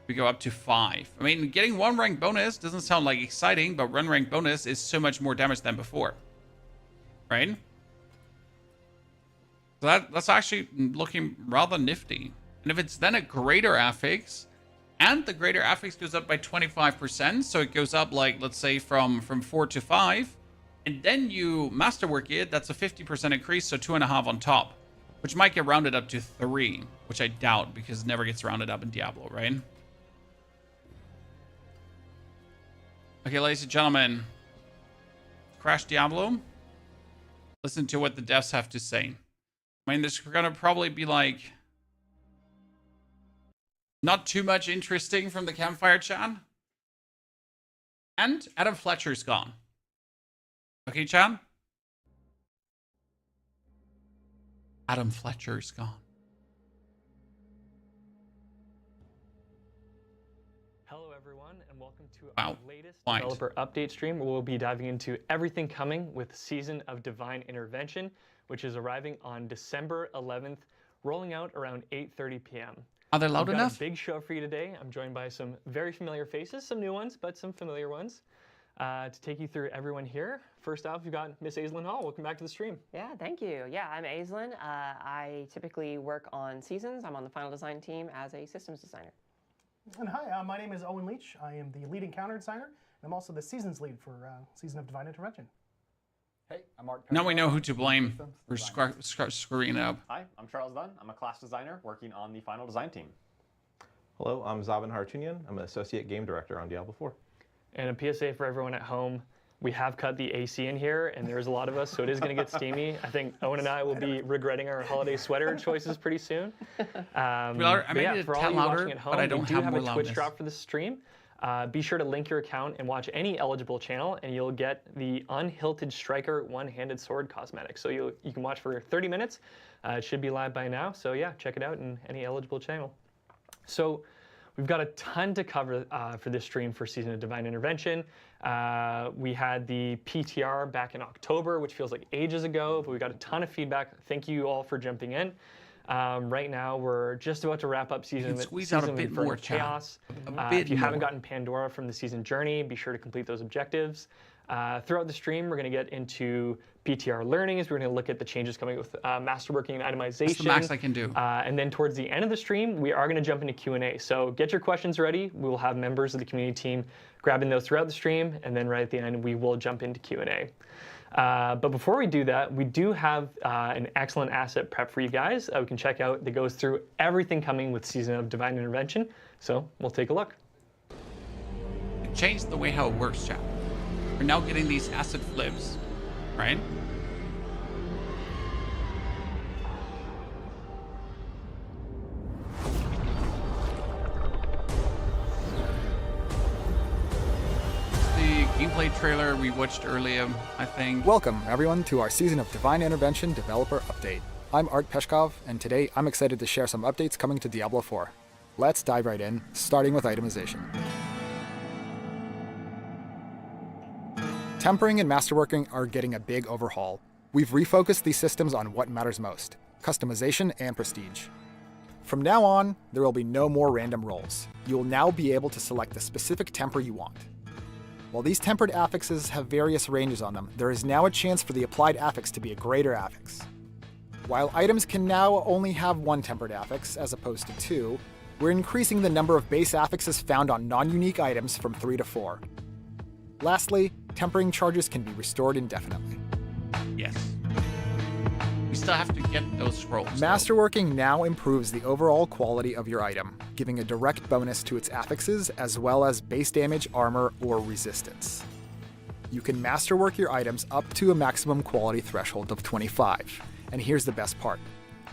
We go up to 5. I mean, getting 1 rank bonus doesn't sound like exciting, but 1 rank bonus is so much more damage than before. Right? So that's actually looking rather nifty. And if it's then a greater affix, and the greater affix goes up by 25%, so it goes up, like, let's say from 4 to 5, and then you masterwork it, that's a 50% increase, so 2.5 on top, which might get rounded up to 3, which I doubt, because it never gets rounded up in Diablo, right? Okay, ladies and gentlemen, crash Diablo. Listen to what the devs have to say. I mean, there's gonna probably be, like, not too much interesting from the Campfire chat. And Adam Fletcher's gone. Okay, chat? Adam Fletcher's gone. Hello, everyone, and welcome to Wow. our latest developer update stream, where we'll be diving into everything coming with Season of Divine Intervention, which is arriving on December 11th, rolling out around 8:30 p.m. Are they loud We've enough? got a big show for you today. I'm joined by some very familiar faces, some new ones, but some familiar ones, to take you through everyone here. First off, you've got Miss Aislinn Hall. Welcome back to the stream. Yeah, thank you. Yeah, I'm Aislinn. I typically work on Seasons. I'm on the Final Design team as a systems designer. And hi, my name is Owen Leach. I am the lead encounter designer, and I'm also the Seasons lead for Season of Divine Intervention. Hey, I'm Mark. Now we know who to blame for screwing up. Hi, I'm Charles Dunn. I'm a class designer working on the Final Design team. Hello, I'm Zavan Hartunian. I'm an associate game director on Diablo 4. And a PSA for everyone at home. We have cut the AC in here, and there's a lot of us, so it is going to get steamy. I think Owen and I will be regretting our holiday sweater choices pretty soon. I made it for all 10 you louder, watching at home, but I don't we do have have more a Twitch loudness. drop for this stream. Be sure to link your account and watch any eligible channel, and you'll get the Unhilted Striker One-Handed Sword cosmetic. So you can watch for 30 minutes. It should be live by now. So yeah, check it out in any eligible channel. So we've got a ton to cover for this stream for Season of Divine Intervention. We had the PTR back in October, which feels like ages ago, but we got a ton of feedback. Thank you all for jumping in. Right now, we're just about to wrap up Season of Infernal Chaos. If you haven't gotten Pandora from the Season Journey, be sure to complete those objectives. Throughout the stream, we're going to get into PTR learnings. We're going to look at the changes coming with masterworking and itemization. That's the max I can do. And then towards the end of the stream, we are going to jump into Q&A. So get your questions ready. We will have members of the community team grabbing those throughout the stream. And then right at the end, we will jump into Q&A. But before we do that, we do have an excellent asset prep for you guys we can check out that goes through everything coming with Season of Divine Intervention. So we'll take a look. It changed the way how it works, chat. We're now getting these asset flips, right? Gameplay trailer we watched earlier, I think. Welcome, everyone, to our Season of Divine Intervention Developer Update. I'm Art Peshkov, and today I'm excited to share some updates coming to Diablo 4. Let's dive right in, starting with itemization. Tempering and masterworking are getting a big overhaul. We've refocused these systems on what matters most, customization and prestige. From now on, there will be no more random rolls. You will now be able to select the specific temper you want. While these tempered affixes have various ranges on them, there is now a chance for the applied affix to be a greater affix. While items can now only have one tempered affix, as opposed to two, we're increasing the number of base affixes found on non-unique items from 3 to 4. Lastly, tempering charges can be restored indefinitely. Yes. We still have to get those scrolls. Masterworking now improves the overall quality of your item, giving a direct bonus to its affixes as well as base damage, armor, or resistance. You can masterwork your items up to a maximum quality threshold of 25. And here's the best part.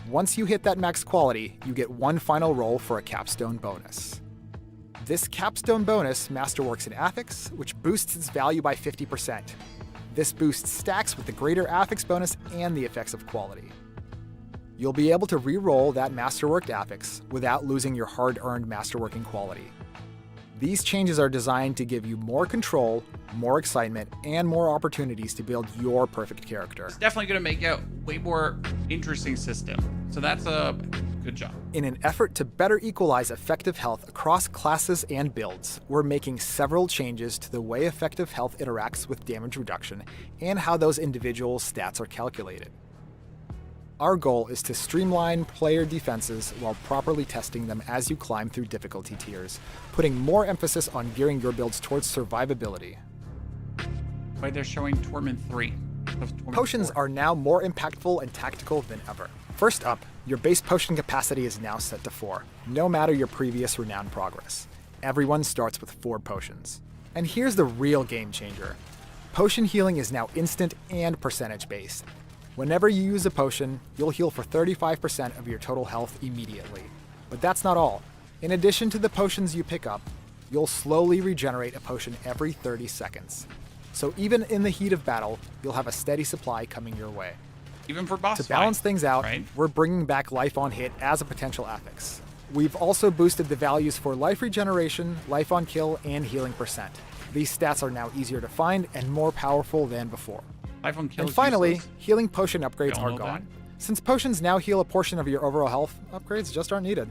Once you hit that max quality, you get one final roll for a capstone bonus. This capstone bonus masterworks an affix, which boosts its value by 50%. This boost stacks with the greater affix bonus and the effects of quality. You'll be able to re-roll that masterworked affix without losing your hard-earned masterworking quality. These changes are designed to give you more control, more excitement, and more opportunities to build your perfect character. It's definitely going to make a way more interesting system. So that's a good job. In an effort to better equalize effective health across classes and builds, we're making several changes to the way effective health interacts with damage reduction and how those individual stats are calculated. Our goal is to streamline player defenses while properly testing them as you climb through difficulty tiers, putting more emphasis on gearing your builds towards survivability. Why they're showing Torment 3. Potions are now more impactful and tactical than ever. First up, your base potion capacity is now set to 4, no matter your previous renown progress. Everyone starts with 4 potions. And here's the real game changer. Potion healing is now instant and percentage based. Whenever you use a potion, you'll heal for 35% of your total health immediately. But that's not all. In addition to the potions you pick up, you'll slowly regenerate a potion every 30 seconds. So even in the heat of battle, you'll have a steady supply coming your way. Even for boss To balance fight, things out, right? We're bringing back Life on Hit as a potential affix. We've also boosted the values for life regeneration, life on kill, and healing percent. These stats are now easier to find and more powerful than before. Life on kill And is finally, useless. healing potion upgrades We all are know gone. Since potions now heal a portion of your overall health, upgrades just aren't needed.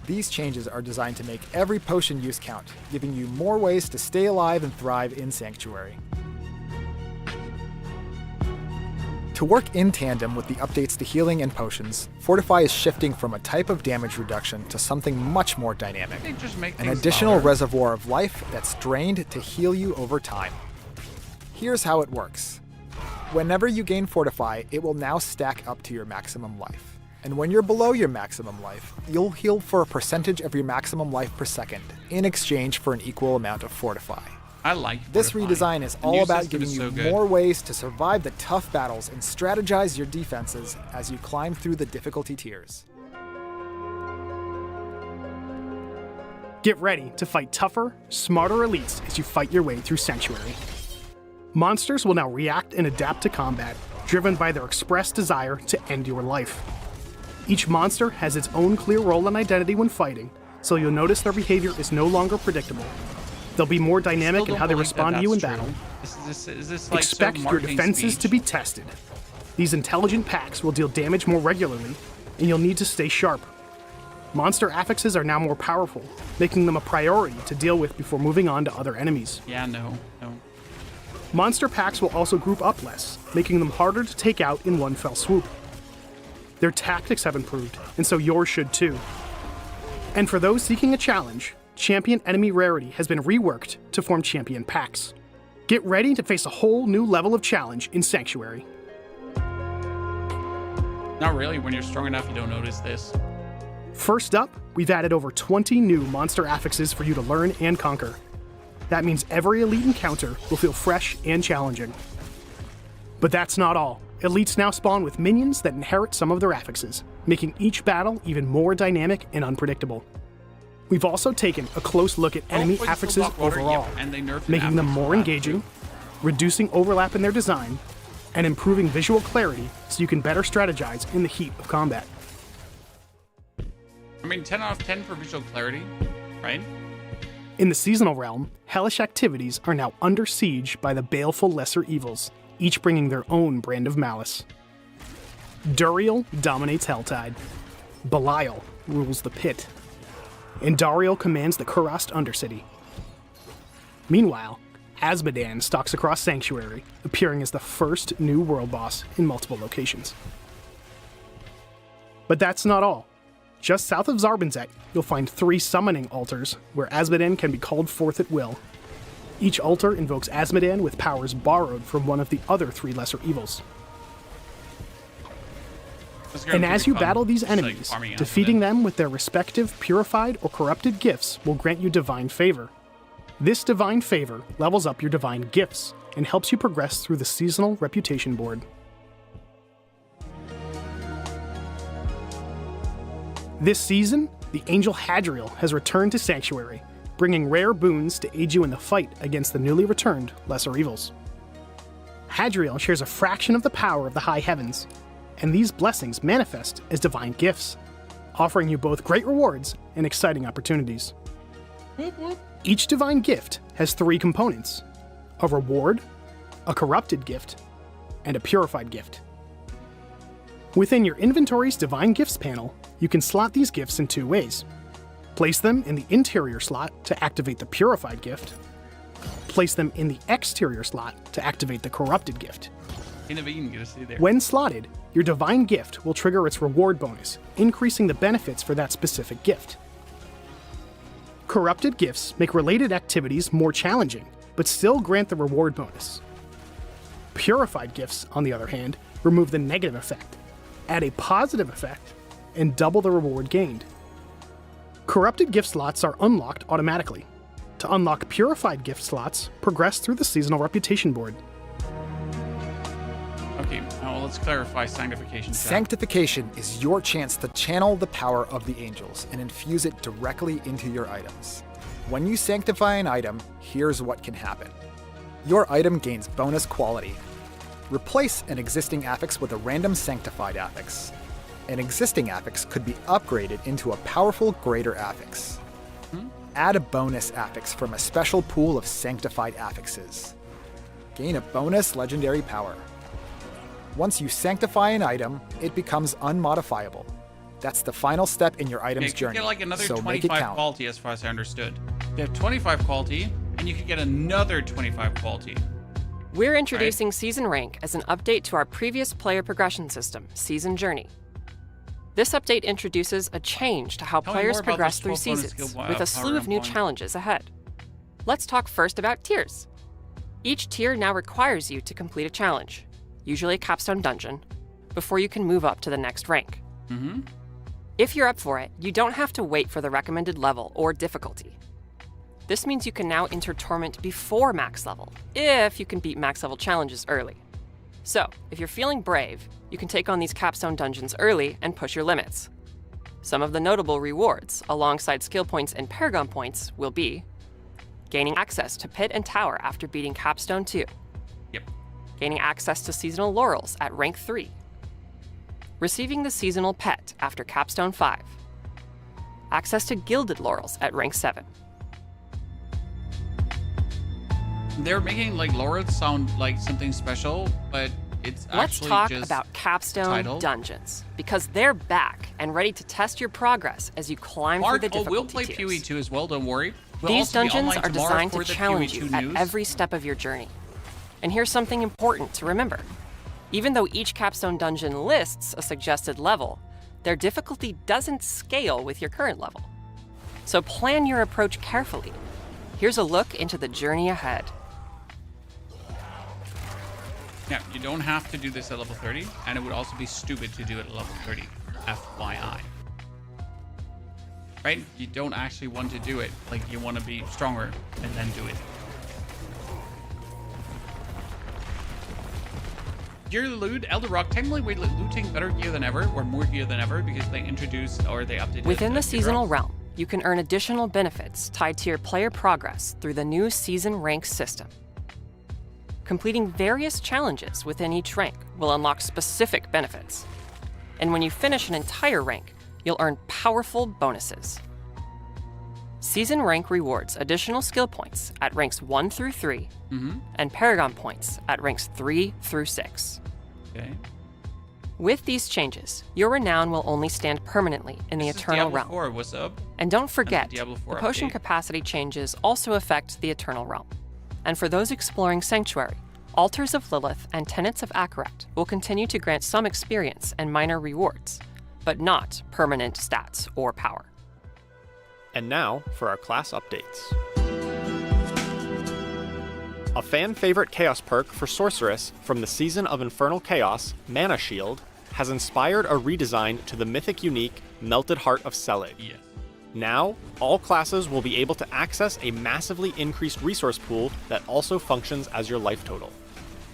These changes are designed to make every potion use count, giving you more ways to stay alive and thrive in Sanctuary. To work in tandem with the updates to healing and potions, Fortify is shifting from a type of damage reduction to something much more dynamic. They just make An things additional louder. reservoir of life that's drained to heal you over time. Here's how it works. Whenever you gain Fortify, it will now stack up to your maximum life. And when you're below your maximum life, you'll heal for a percentage of your maximum life per second, in exchange for an equal amount of Fortify. I like This Fortify. redesign is The all new about system giving is you so good. more ways to survive the tough battles and strategize your defenses as you climb through the difficulty tiers. Get ready to fight tougher, smarter elites as you fight your way through Sanctuary. Monsters will now react and adapt to combat, driven by their expressed desire to end your life. Each monster has its own clear role and identity when fighting, so you'll notice their behavior is no longer predictable. They'll be more dynamic in how they respond to you in battle. Is this like Expect your defenses to be tested. These intelligent packs will deal damage more regularly, and you'll need to stay sharp. Monster affixes are now more powerful, making them a priority to deal with before moving on to other enemies. Yeah, no. Monster packs will also group up less, making them harder to take out in one fell swoop. Their tactics have improved, and so yours should too. And for those seeking a challenge, champion enemy rarity has been reworked to form champion packs. Get ready to face a whole new level of challenge in Sanctuary. Not really. When you're strong enough, you don't notice this. First up, we've added over 20 new monster affixes for you to learn and conquer. That means every elite encounter will feel fresh and challenging. But that's not all. Elites now spawn with minions that inherit some of their affixes, making each battle even more dynamic and unpredictable. We've also taken a close look at enemy affixes overall, making them more engaging, reducing overlap in their design, and improving visual clarity so you can better strategize in the heat of combat. I mean, 10 out of 10 for visual clarity, right? In the seasonal realm, hellish activities are now under siege by the baleful lesser evils, each bringing their own brand of malice. Duriel dominates Helltide. Belial rules the pit. And Dariel commands the Kurast Undercity. Meanwhile, Azmodan stalks across Sanctuary, appearing as the first new world boss in multiple locations. But that's not all. Just south of Zarbinzet, you'll find 3 summoning altars where Azmodan can be called forth at will. Each altar invokes Azmodan with powers borrowed from one of the other 3 lesser evils. And as you battle these enemies, defeating them with their respective purified or corrupted gifts will grant you divine favor. This divine favor levels up your divine gifts and helps you progress through the seasonal reputation board. This season, the angel Hadriel has returned to Sanctuary, bringing rare boons to aid you in the fight against the newly returned lesser evils. Hadriel shares a fraction of the power of the high heavens, and these blessings manifest as divine gifts, offering you both great rewards and exciting opportunities. Each divine gift has 3 components: a reward, a corrupted gift, and a purified gift. Within your inventory's divine gifts panel, you can slot these gifts in 2 ways. Place them in the interior slot to activate the purified gift. Place them in the exterior slot to activate the corrupted gift. When slotted, your divine gift will trigger its reward bonus, increasing the benefits for that specific gift. Corrupted gifts make related activities more challenging, but still grant the reward bonus. Purified gifts, on the other hand, remove the negative effect, add a positive effect, and double the reward gained. Corrupted gift slots are unlocked automatically. To unlock purified gift slots, progress through the seasonal reputation board. Okay, now let's clarify Sanctification. Sanctification is your chance to channel the power of the angels and infuse it directly into your items. When you sanctify an item, here's what can happen. Your item gains bonus quality. Replace an existing affix with a random sanctified affix. An existing affix could be upgraded into a powerful greater affix. Add a bonus affix from a special pool of sanctified affixes. Gain a bonus legendary power. Once you sanctify an item, it becomes unmodifiable. That's the final step in your item's journey. You get like another so make it 25 count. quality as far as I understood. You have 25 quality, and you could get another 25 quality. We're introducing Season Rank as an update to our previous player progression system, Season Journey. This update introduces a change to how players progress through seasons, with a slew of new challenges ahead. Let's talk first about tiers. Each tier now requires you to complete a challenge, usually a capstone dungeon, before you can move up to the next rank. If you're up for it, you don't have to wait for the recommended level or difficulty. This means you can now enter Torment before max level, if you can beat max level challenges early. So, if you're feeling brave, you can take on these capstone dungeons early and push your limits. Some of the notable rewards, alongside skill points and Paragon points, will be gaining access to Pit and Tower after beating Capstone 2. Yep. Gaining access to seasonal laurels at rank 3. Receiving the seasonal pet after Capstone 5. Access to gilded laurels at rank 7. They're making like laurels sound like something special, but it's Let's actually talk just about Capstone title. Dungeons, because they're back and ready to test your progress as you climb through the difficulty we'll play tiers. PoE 2 as well, don't worry. We'll These also be dungeons online are tomorrow designed for to the challenge PoE you 2 at news. every step of your journey. And here's something important to remember. Even though each Capstone dungeon lists a suggested level, their difficulty doesn't scale with your current level. So plan your approach carefully. Here's a look into the journey ahead. Yeah, you don't have to do this at level 30, and it would also be stupid to do it at level 30, FYI. Right? You don't actually want to do it. Like, you want to be stronger and then do it. Gear loot, Elder Rock, technically we're looting better gear than ever, or more gear than ever, because they introduced, or they updated Within the seasonal drops. realm, you can earn additional benefits tied to your player progress through the new season rank system. Completing various challenges within each rank will unlock specific benefits. And when you finish an entire rank, you'll earn powerful bonuses. Season rank rewards additional skill points at ranks 1 through 3, and Paragon points at ranks 3 through 6. Okay. With these changes, your renown will only stand permanently in the This is Eternal Diablo Realm. 4, what's up? And don't forget, Diablo the 4 potion update. capacity changes also affect the Eternal Realm. And for those exploring Sanctuary, Altars of Lilith and Tenets of Akarat will continue to grant some experience and minor rewards, but not permanent stats or power. And now for our class updates. A fan-favorite Chaos perk for Sorceress from the Season of Infernal Chaos, Mana Shield, has inspired a redesign to the mythic unique Melted Heart of Selig. Yes. Now, all classes will be able to access a massively increased resource pool that also functions as your life total.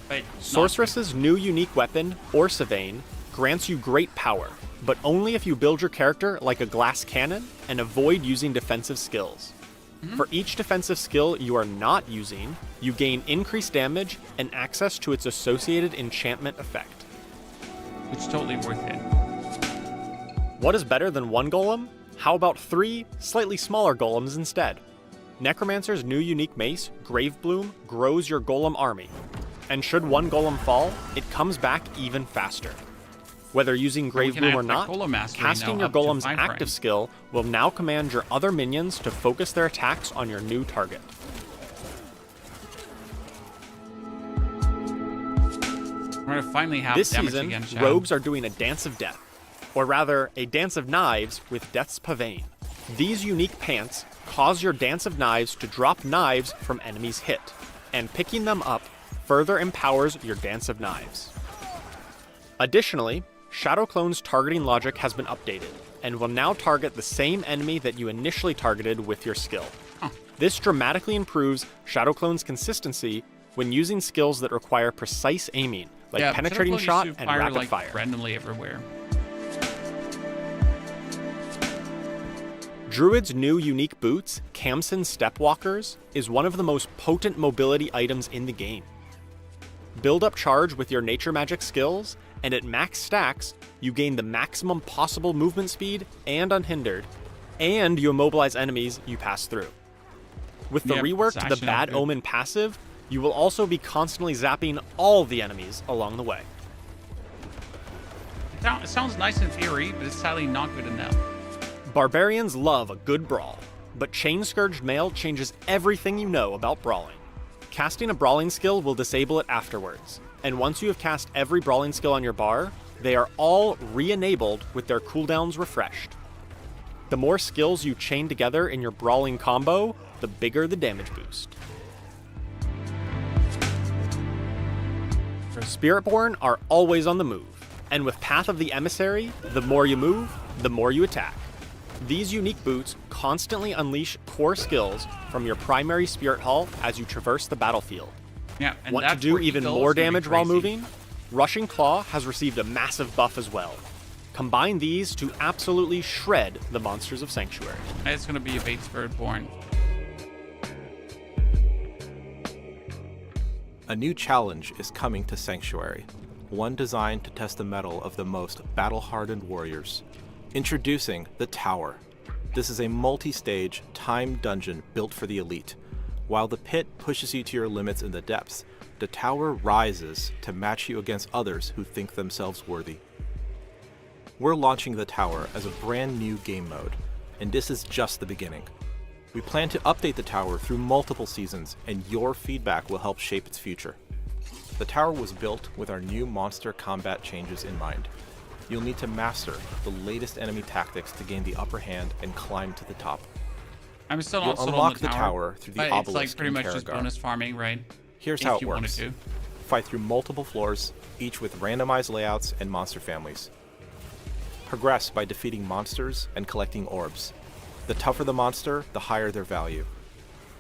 But Sorceress's new unique weapon, Orsavane, grants you great power, but only if you build your character like a glass cannon and avoid using defensive skills. For each defensive skill you are not using, you gain increased damage and access to its associated enchantment effect. Which is totally worth it. What is better than one golem? How about 3 slightly smaller golems instead? Necromancer's new unique mace, Gravebloom, grows your golem army. And should one golem fall, it comes back even faster. Whether using Gravebloom or not, casting your golem's active skill will now command your other minions to focus their attacks on your new target. We're going to finally have This damage season, again, Chad. rogues are doing a dance of death, or rather, a dance of knives with Death's Pavane. These unique pants cause your dance of knives to drop knives from enemies hit, and picking them up further empowers your dance of knives. Additionally, Shadow Clone's targeting logic has been updated, and will now target the same enemy that you initially targeted with your skill. This dramatically improves Shadow Clone's consistency when using skills that require precise aiming, like penetrating shot and rapid fire. Randomly everywhere. Druid's new unique boots, Kamsin Stepwalkers, is one of the most potent mobility items in the game. Build up charge with your nature magic skills, and at max stacks, you gain the maximum possible movement speed and unhindered, and you immobilize enemies you pass through. With the rework to the Bad Omen passive, you will also be constantly zapping all the enemies along the way. It sounds nice in theory, but it's sadly not good enough. Barbarians love a good brawl, but Chain Scourged Mail changes everything you know about brawling. Casting a brawling skill will disable it afterwards, and once you have cast every brawling skill on your bar, they are all re-enabled with their cooldowns refreshed. The more skills you chain together in your brawling combo, the bigger the damage boost. Spiritborn are always on the move, and with Path of the Emissary, the more you move, the more you attack. These unique boots constantly unleash core skills from your primary spirit hull as you traverse the battlefield. Yeah, and Want to do even more damage while moving? Rushing Claw has received a massive buff as well. Combine these to absolutely shred the monsters of Sanctuary. It's going to be a bait spirit born. A new challenge is coming to Sanctuary, one designed to test the mettle of the most battle-hardened warriors. Introducing the Tower. This is a multi-stage, timed dungeon built for the elite. While the pit pushes you to your limits in the depths, the Tower rises to match you against others who think themselves worthy. We're launching the Tower as a brand new game mode, and this is just the beginning. We plan to update the Tower through multiple seasons, and your feedback will help shape its future. The Tower was built with our new monster combat changes in mind. You'll need to master the latest enemy tactics to gain the upper hand and climb to the top. I'm still You'll not unlock the tower through the obelisk. It's like pretty much just Terragar. bonus farming, right? Here's If how it you works. wanted Fight through multiple floors, each with randomized layouts and monster families. Progress by defeating monsters and collecting orbs. The tougher the monster, the higher their value.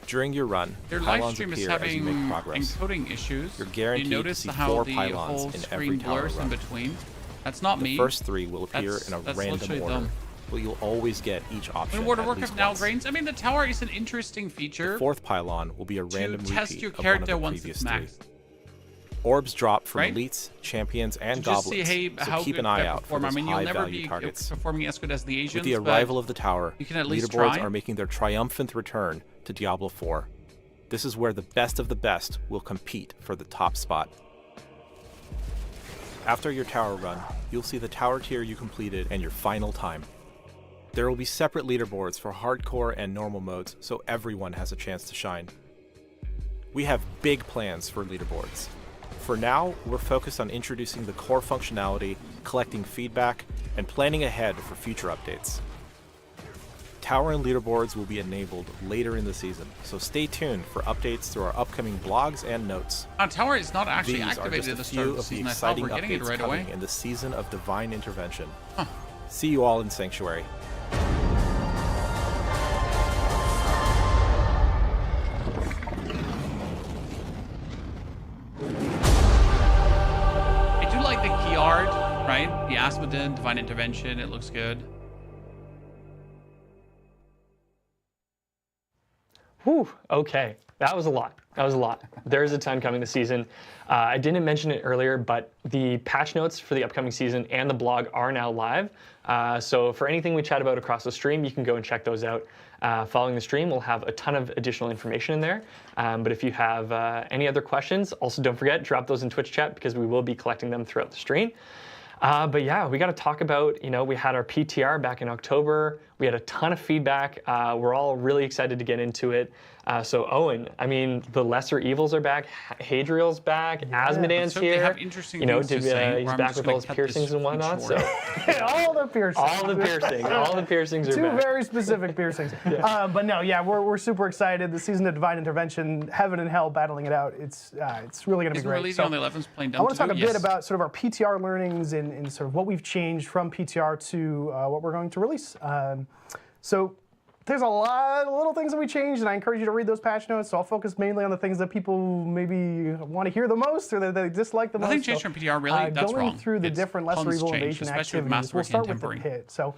During your run, Their live pylons stream is appear as you having make progress. encoding issues. You're guaranteed you to notice see how 4 the pylons whole in screen every tower blurs in run. between. That's not The me. first 3 will appear in a That's random literally order, them. but you'll always get each option In World of at least Warcraft now, once. Grains. I mean, the tower is an interesting feature. The 4th pylon will be a to random test repeat your of one character of the once previous it's 3. maxed. Orbs drop from Right? elites, champions, and To just see, goblins, hey, so how keep good an eye they out for perform. I those mean, you'll never high-value be targets. performing as good as the Asians. With the but arrival of the tower, you can at least leaderboards try. are making their triumphant return to Diablo 4. This is where the best of the best will compete for the top spot. After your tower run, you'll see the tower tier you completed and your final time. There will be separate leaderboards for hardcore and normal modes, so everyone has a chance to shine. We have big plans for leaderboards. For now, we're focused on introducing the core functionality, collecting feedback, and planning ahead for future updates. Tower and leaderboards will be enabled later in the season, so stay tuned for updates through our upcoming blogs and notes. Tower is not actually These are activated just at a the start few of the of the season. I thought exciting we're getting it updates right coming away. in the season of Divine Intervention. Huh. See you all in Sanctuary. I do like the key art, right? The Asmodin, Divine Intervention, it looks good. Whew, okay. That was a lot. That was a lot. There's a ton coming this season. I didn't mention it earlier, but the patch notes for the upcoming season and the blog are now live. So for anything we chat about across the stream, you can go and check those out. Following the stream, we'll have a ton of additional information in there. But if you have any other questions, also don't forget, drop those in Twitch chat because we will be collecting them throughout the stream. But yeah, we got to talk about, we had our PTR back in October. We had a ton of feedback. We're all really excited to get into it. So Owen, I mean, the Lesser Evils are back. Hadriel's back. Asmodan's So here. they have interesting things to say, he's or I'm back just with gonna all his cut piercings this and whatnot. short. So All the piercings. all the piercings are Two back. very specific piercings. But no, yeah, we're super excited. The season of Divine Intervention, heaven and hell battling it out. It's really going to be Isn't great. releasing on the 11th playing I want to talk a bit Yes. about sort of our PTR learnings and sort of what we've changed from PTR to what we're going to release. So there's a lot of little things that we changed, and I encourage you to read those patch notes. So I'll focus mainly on the things that people maybe want to hear the most or that they dislike the most. Nothing changed So, from PTR, really? That's going wrong. through the It's different Lesser tons Evil changed, Invasion especially with activities, we'll Masterwork start and with the Tempering. pit. So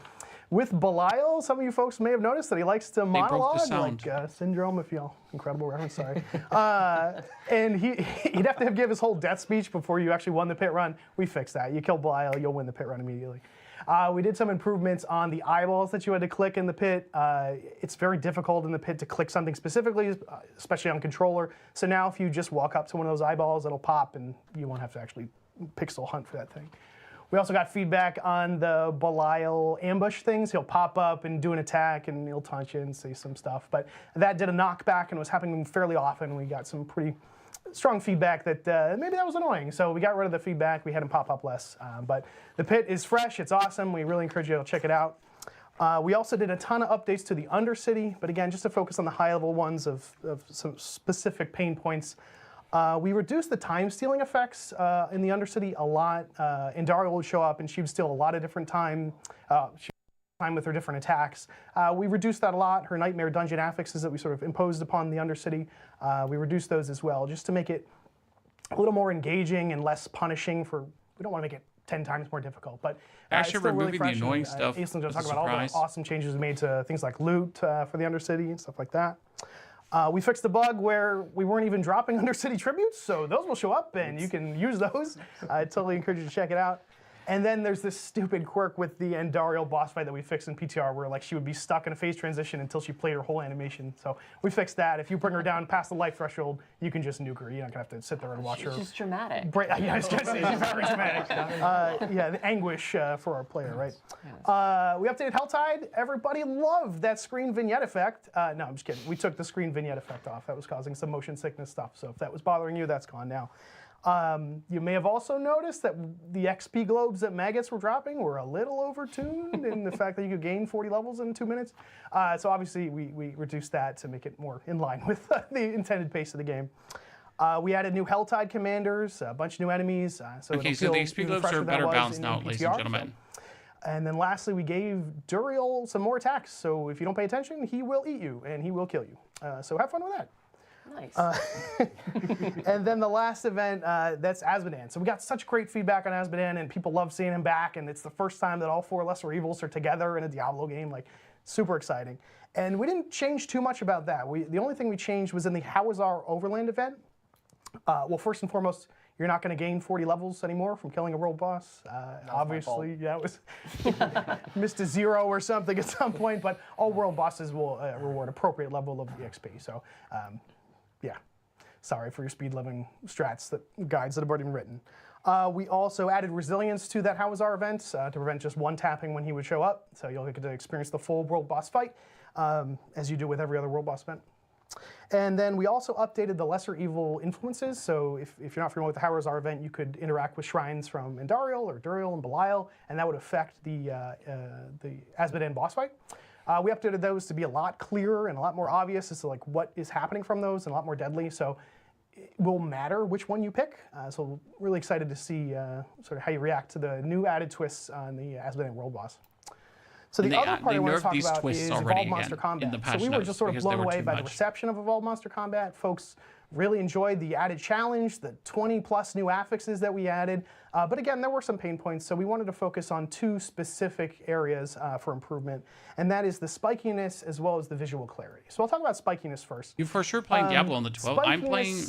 with Belial, some of you folks may have noticed that he likes to broke the monologue, sound. like Syndrome, if y'all, incredible reference, sorry. And he'd have to give his whole death speech before you actually won the pit run. We fixed that. You kill Belial, you'll win the pit run immediately. We did some improvements on the eyeballs that you had to click in the pit. It's very difficult in the pit to click something specifically, especially on controller. So now if you just walk up to one of those eyeballs, it'll pop and you won't have to actually pixel hunt for that thing. We also got feedback on the Belial ambush things. He'll pop up and do an attack and he'll taunt you and say some stuff. But that did a knockback and was happening fairly often. We got some pretty strong feedback that maybe that was annoying. So we got rid of the feedback. We had him pop up less. But the pit is fresh. It's awesome. We really encourage you to check it out. We also did a ton of updates to the Undercity. But again, just to focus on the high-level ones of some specific pain points. We reduced the time stealing effects in the Undercity a lot. And Daria would show up and she would steal a lot of different time. With her different attacks. We reduced that a lot. Her Nightmare Dungeon affixes that we sort of imposed upon the Undercity, we reduced those as well, just to make it a little more engaging and less punishing we don't want to make it 10 times more difficult. But Actually, it's still really removing fresh. the annoying stuff. Aislin's going was to a talk about all the surprise. awesome changes we made to things like loot for the Undercity and stuff like that. We fixed a bug where we weren't even dropping Undercity tributes, so those will show up and you can use those. I totally encourage you to check it out. And then there's this stupid quirk with the Andariel boss fight that we fixed in PTR where like she would be stuck in a phase transition until she played her whole animation. So we fixed that. If you bring her down past the life threshold, you can just nuke her. You're not gonna have to sit there and watch her. She's just dramatic. Yeah, I was gonna say, she's very dramatic. Yeah, the anguish for our player, right? We updated Helltide. Everybody loved that screen vignette effect. No, I'm just kidding. We took the screen vignette effect off. That was causing some motion sickness stuff. So if that was bothering you, that's gone now. You may have also noticed that the XP globes that maggots were dropping were a little overtuned in the fact that you could gain 40 levels in 2 minutes. So obviously we reduced that to make it more in line with the intended pace of the game. We added new Helltide commanders, a bunch of new enemies. Okay, so the XP globes are better balanced now, ladies and gentlemen. And then lastly, we gave Duriel some more attacks. So if you don't pay attention, he will eat you and he will kill you. So have fun with that. Nice. And then the last event, that's Azmodan. So we got such great feedback on Azmodan, and people love seeing him back, and it's the first time that all 4 Lesser Evils are together in a Diablo game, like super exciting. And we didn't change too much about that. The only thing we changed was in the How Is Our Overland event. Well, first and foremost, you're not going to gain 40 levels anymore from killing a world boss. Obviously, yeah, it was missed a 0 or something at some point, but all world bosses will reward appropriate level of EXP. So, yeah, sorry for your speed living strats, guides that have already been written. We also added resilience to that How Was Our event to prevent just one tapping when he would show up. So you'll get to experience the full world boss fight, as you do with every other world boss event. And then we also updated the Lesser Evil influences. So if you're not familiar with the How Was Our event, you could interact with shrines from Andariel or Duriel and Belial, and that would affect the Azmodan boss fight. We updated those to be a lot clearer and a lot more obvious as to like what is happening from those and a lot more deadly. So it will matter which one you pick. So really excited to see sort of how you react to the new added twists on the Azmodan world boss. So the other part I want to talk about is Evolved Monster Combat. So we were just sort of blown away by the reception of Evolved Monster Combat. Folks really enjoyed the added challenge, the 20+ new affixes that we added. But again, there were some pain points, so we wanted to focus on 2 specific areas for improvement, and that is the spikiness as well as the visual clarity. So I'll talk about spikiness first. You're for sure playing Diablo on the 12th. I'm playing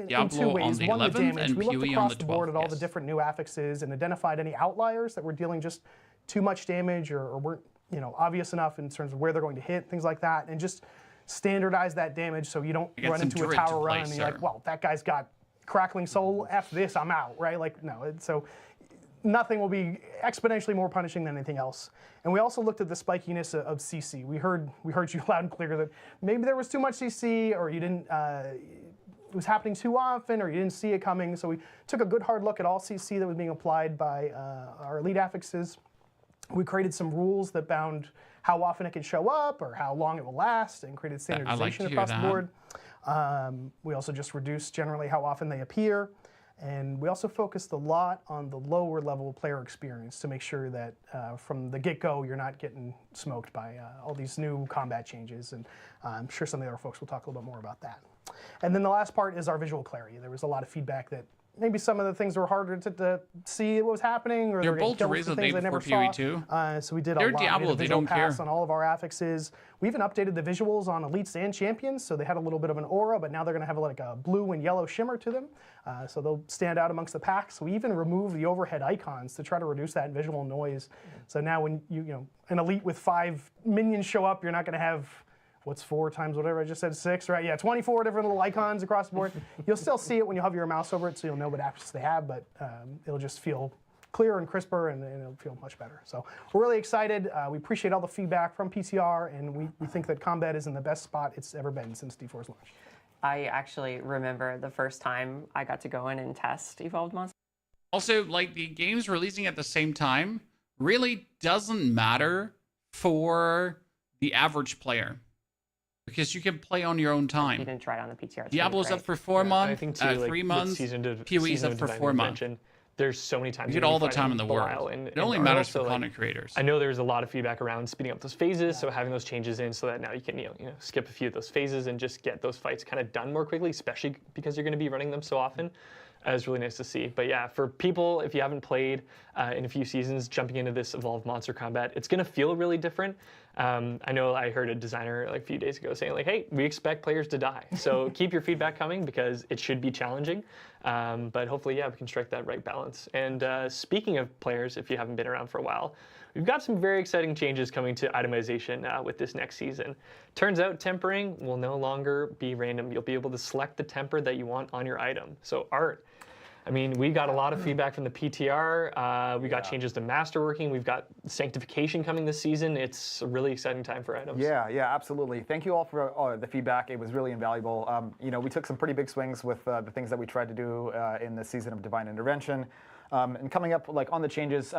Diablo on the 11th and we looked PoE across on the 12th. the board at all the different new affixes and identified any outliers that were dealing just too much damage or weren't obvious enough in terms of where they're going to hit, things like that, and just standardize that damage so you don't run into a tower run and you're like, well, that guy's got Crackling Soul, F this, I'm out, right? Like, no, so nothing will be exponentially more punishing than anything else. And we also looked at the spikiness of CC. We heard you loud and clear that maybe there was too much CC or you didn't, it was happening too often or you didn't see it coming. So we took a good hard look at all CC that was being applied by our elite affixes. We created some rules that bound how often it can show up or how long it will last and created standardization across the board. We also just reduced generally how often they appear. And we also focused a lot on the lower level player experience to make sure that from the get-go you're not getting smoked by all these new combat changes. And I'm sure some of the other folks will talk a little bit more about that. And then the last part is our visual clarity. There was a lot of feedback that maybe some of the things were harder to see what was happening, or they're both to raise the day before PoE 2. So we did they're a lot. Diablo, they don't care. On all of our affixes. We even updated the visuals on elites and champions, so they had a little bit of an aura, but now they're going to have like a blue and yellow shimmer to them, so they'll stand out amongst the pack. So we even removed the overhead icons to try to reduce that visual noise. So now when an elite with 5 minions show up, you're not going to have what's 4 times whatever I just said, 6, right? Yeah, 24 different little icons across the board. You'll still see it when you hover your mouse over it, so you'll know what apps they have, but it'll just feel clearer and crisper, and it'll feel much better. So we're really excited. We appreciate all the feedback from PTR, and we think that combat is in the best spot it's ever been since D4's launch. I actually remember the first time I got to go in and test Evolved Monster. Also, like, the games releasing at the same time really doesn't matter for the average player, because you can play on your own time. You didn't try it on the PTR. Diablo's up for 4 months, I think too, 3 months. PoE's up for 4 months. There's so many times you get all the time in the world. It only matters for content creators. I know there's a lot of feedback around speeding up those phases, so having those changes in so that now you can skip a few of those phases and just get those fights kind of done more quickly, especially because you're going to be running them so often. That was really nice to see. But yeah, for people, if you haven't played in a few seasons, jumping into this Evolved Monster Combat, it's going to feel really different. I know I heard a designer like a few days ago saying like, hey, we expect players to die. So keep your feedback coming because it should be challenging. But hopefully, yeah, we can strike that right balance. And speaking of players, if you haven't been around for a while, we've got some very exciting changes coming to itemization with this next season. Turns out tempering will no longer be random. You'll be able to select the temper that you want on your item. So Art, I mean, we got a lot of feedback from the PTR. We got changes to masterworking. We've got Sanctification coming this season. It's a really exciting time for items. Yeah, absolutely. Thank you all for the feedback. It was really invaluable. We took some pretty big swings with the things that we tried to do in the season of Divine Intervention. And coming up on the changes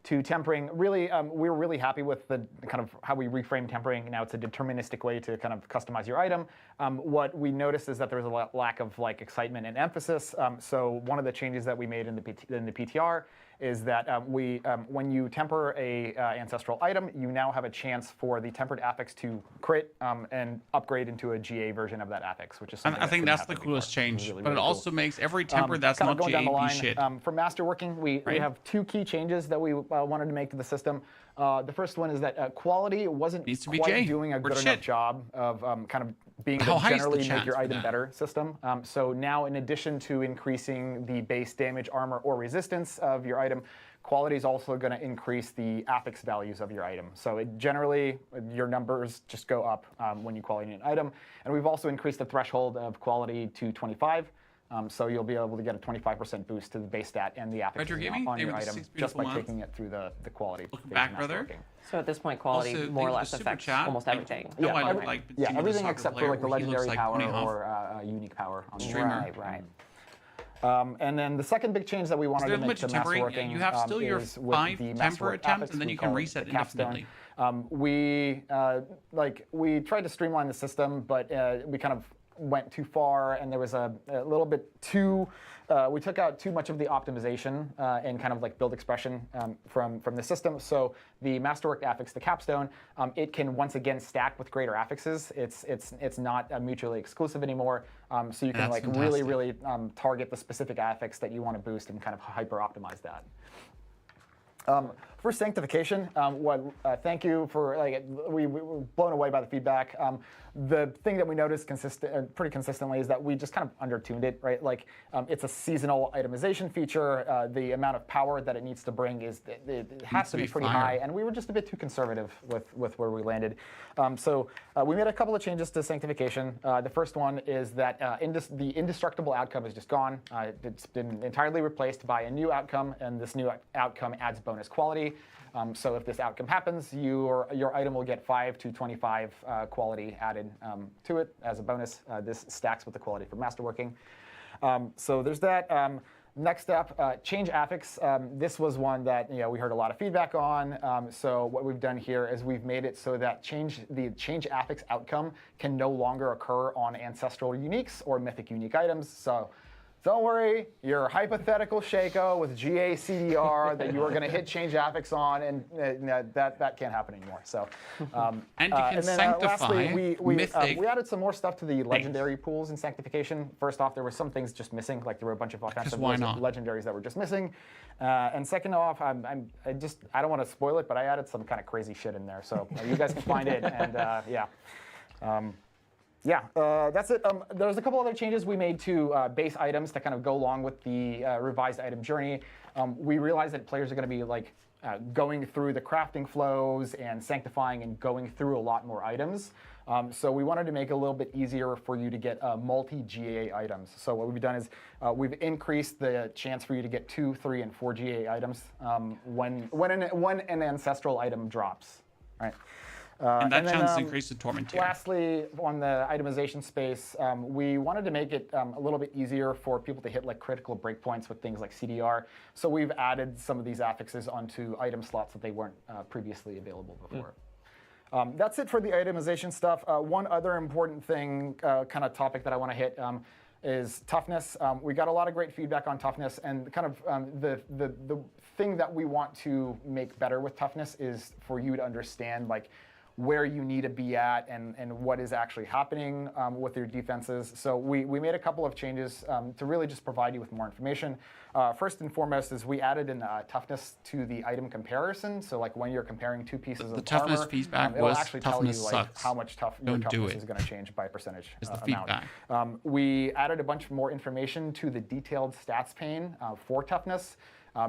to tempering, really, we were really happy with the kind of how we reframe tempering. Now it's a deterministic way to kind of customize your item. What we noticed is that there was a lack of excitement and emphasis. So one of the changes that we made in the PTR is that when you temper a ancestral item, you now have a chance for the tempered affix to crit and upgrade into a GA version of that affix, which is something I think that's the coolest change. Really, but really it also makes every temper that's not going down the GA line, be shit. for masterworking, we have two key changes that we wanted to make to the system. The first one is that quality wasn't quite doing a good enough job of kind of being able to generally make your item better system. So now, in addition to increasing the base damage, armor, or resistance of your item, quality is also going to increase the affix values of your item. So generally, your numbers just go up when you quality an item. And we've also increased the threshold of quality to 25. So you'll be able to get a 25% boost to the base stat and the affix on your item just by taking it through the quality. Welcome back, brother. So at this point, quality also, more or less affects almost everything. Everything except for the legendary power or unique power on the streamer. Right. And then the second big change that we wanted to make to masterworking you have still your 5 temper attempts, and then you can reset indefinitely. We tried to streamline the system, but we kind of went too far, and there was a little bit too. We took out too much of the optimization and kind of build expression from the system. So the masterwork affix, the capstone, it can once again stack with greater affixes. It's not mutually exclusive anymore. So you can really target the specific affix that you want to boost and kind of hyper optimize that. For Sanctification, thank you for we were blown away by the feedback. The thing that we noticed pretty consistently is that we just kind of undertuned it, right? It's a seasonal itemization feature. The amount of power that it needs to bring it has to be pretty high, and we were just a bit too conservative with where we landed. So we made a couple of changes to Sanctification. The first one is that the indestructible outcome is just gone. It's been entirely replaced by a new outcome, and this new outcome adds bonus quality. So if this outcome happens, your item will get 5 to 25 quality added to it as a bonus. This stacks with the quality for masterworking. So there's that. Next up, change affix. This was one that we heard a lot of feedback on. So what we've done here is we've made it so that the change affix outcome can no longer occur on ancestral uniques or mythic unique items. So don't worry, your hypothetical Shaco with GA CDR that you are going to hit change affix on, and that can't happen anymore. So, and you can sanctify lastly, we added some more stuff to the legendary pools in Sanctification. First off, there were some things just missing, there were a bunch of offensive legendaries that were just missing. And second off, I don't want to spoil it, but I added some kind of crazy shit in there. So you guys can find it, and that's it. There's a couple other changes we made to base items to kind of go along with the revised item journey. We realized that players are going to be going through the crafting flows and sanctifying and going through a lot more items. So we wanted to make it a little bit easier for you to get multi-GA items. So what we've done is we've increased the chance for you to get 2, 3, and 4 GA items when an ancestral item drops. Right. And that chance increased to Torment tier. Lastly, on the itemization space, we wanted to make it a little bit easier for people to hit critical breakpoints with things like CDR. So we've added some of these affixes onto item slots that they weren't previously available before. That's it for the itemization stuff. One other important thing, kind of topic that I want to hit is toughness. We got a lot of great feedback on toughness, and kind of the thing that we want to make better with toughness is for you to understand where you need to be at and what is actually happening with your defenses. So we made a couple of changes to really just provide you with more information. First and foremost is we added in toughness to the item comparison. So like when you're comparing two pieces of armor, toughness feedback it'll was actually tell you like sucks. how much your toughness is going to change by percentage It's the amount. feedback. We added a bunch more information to the detailed stats pane for toughness.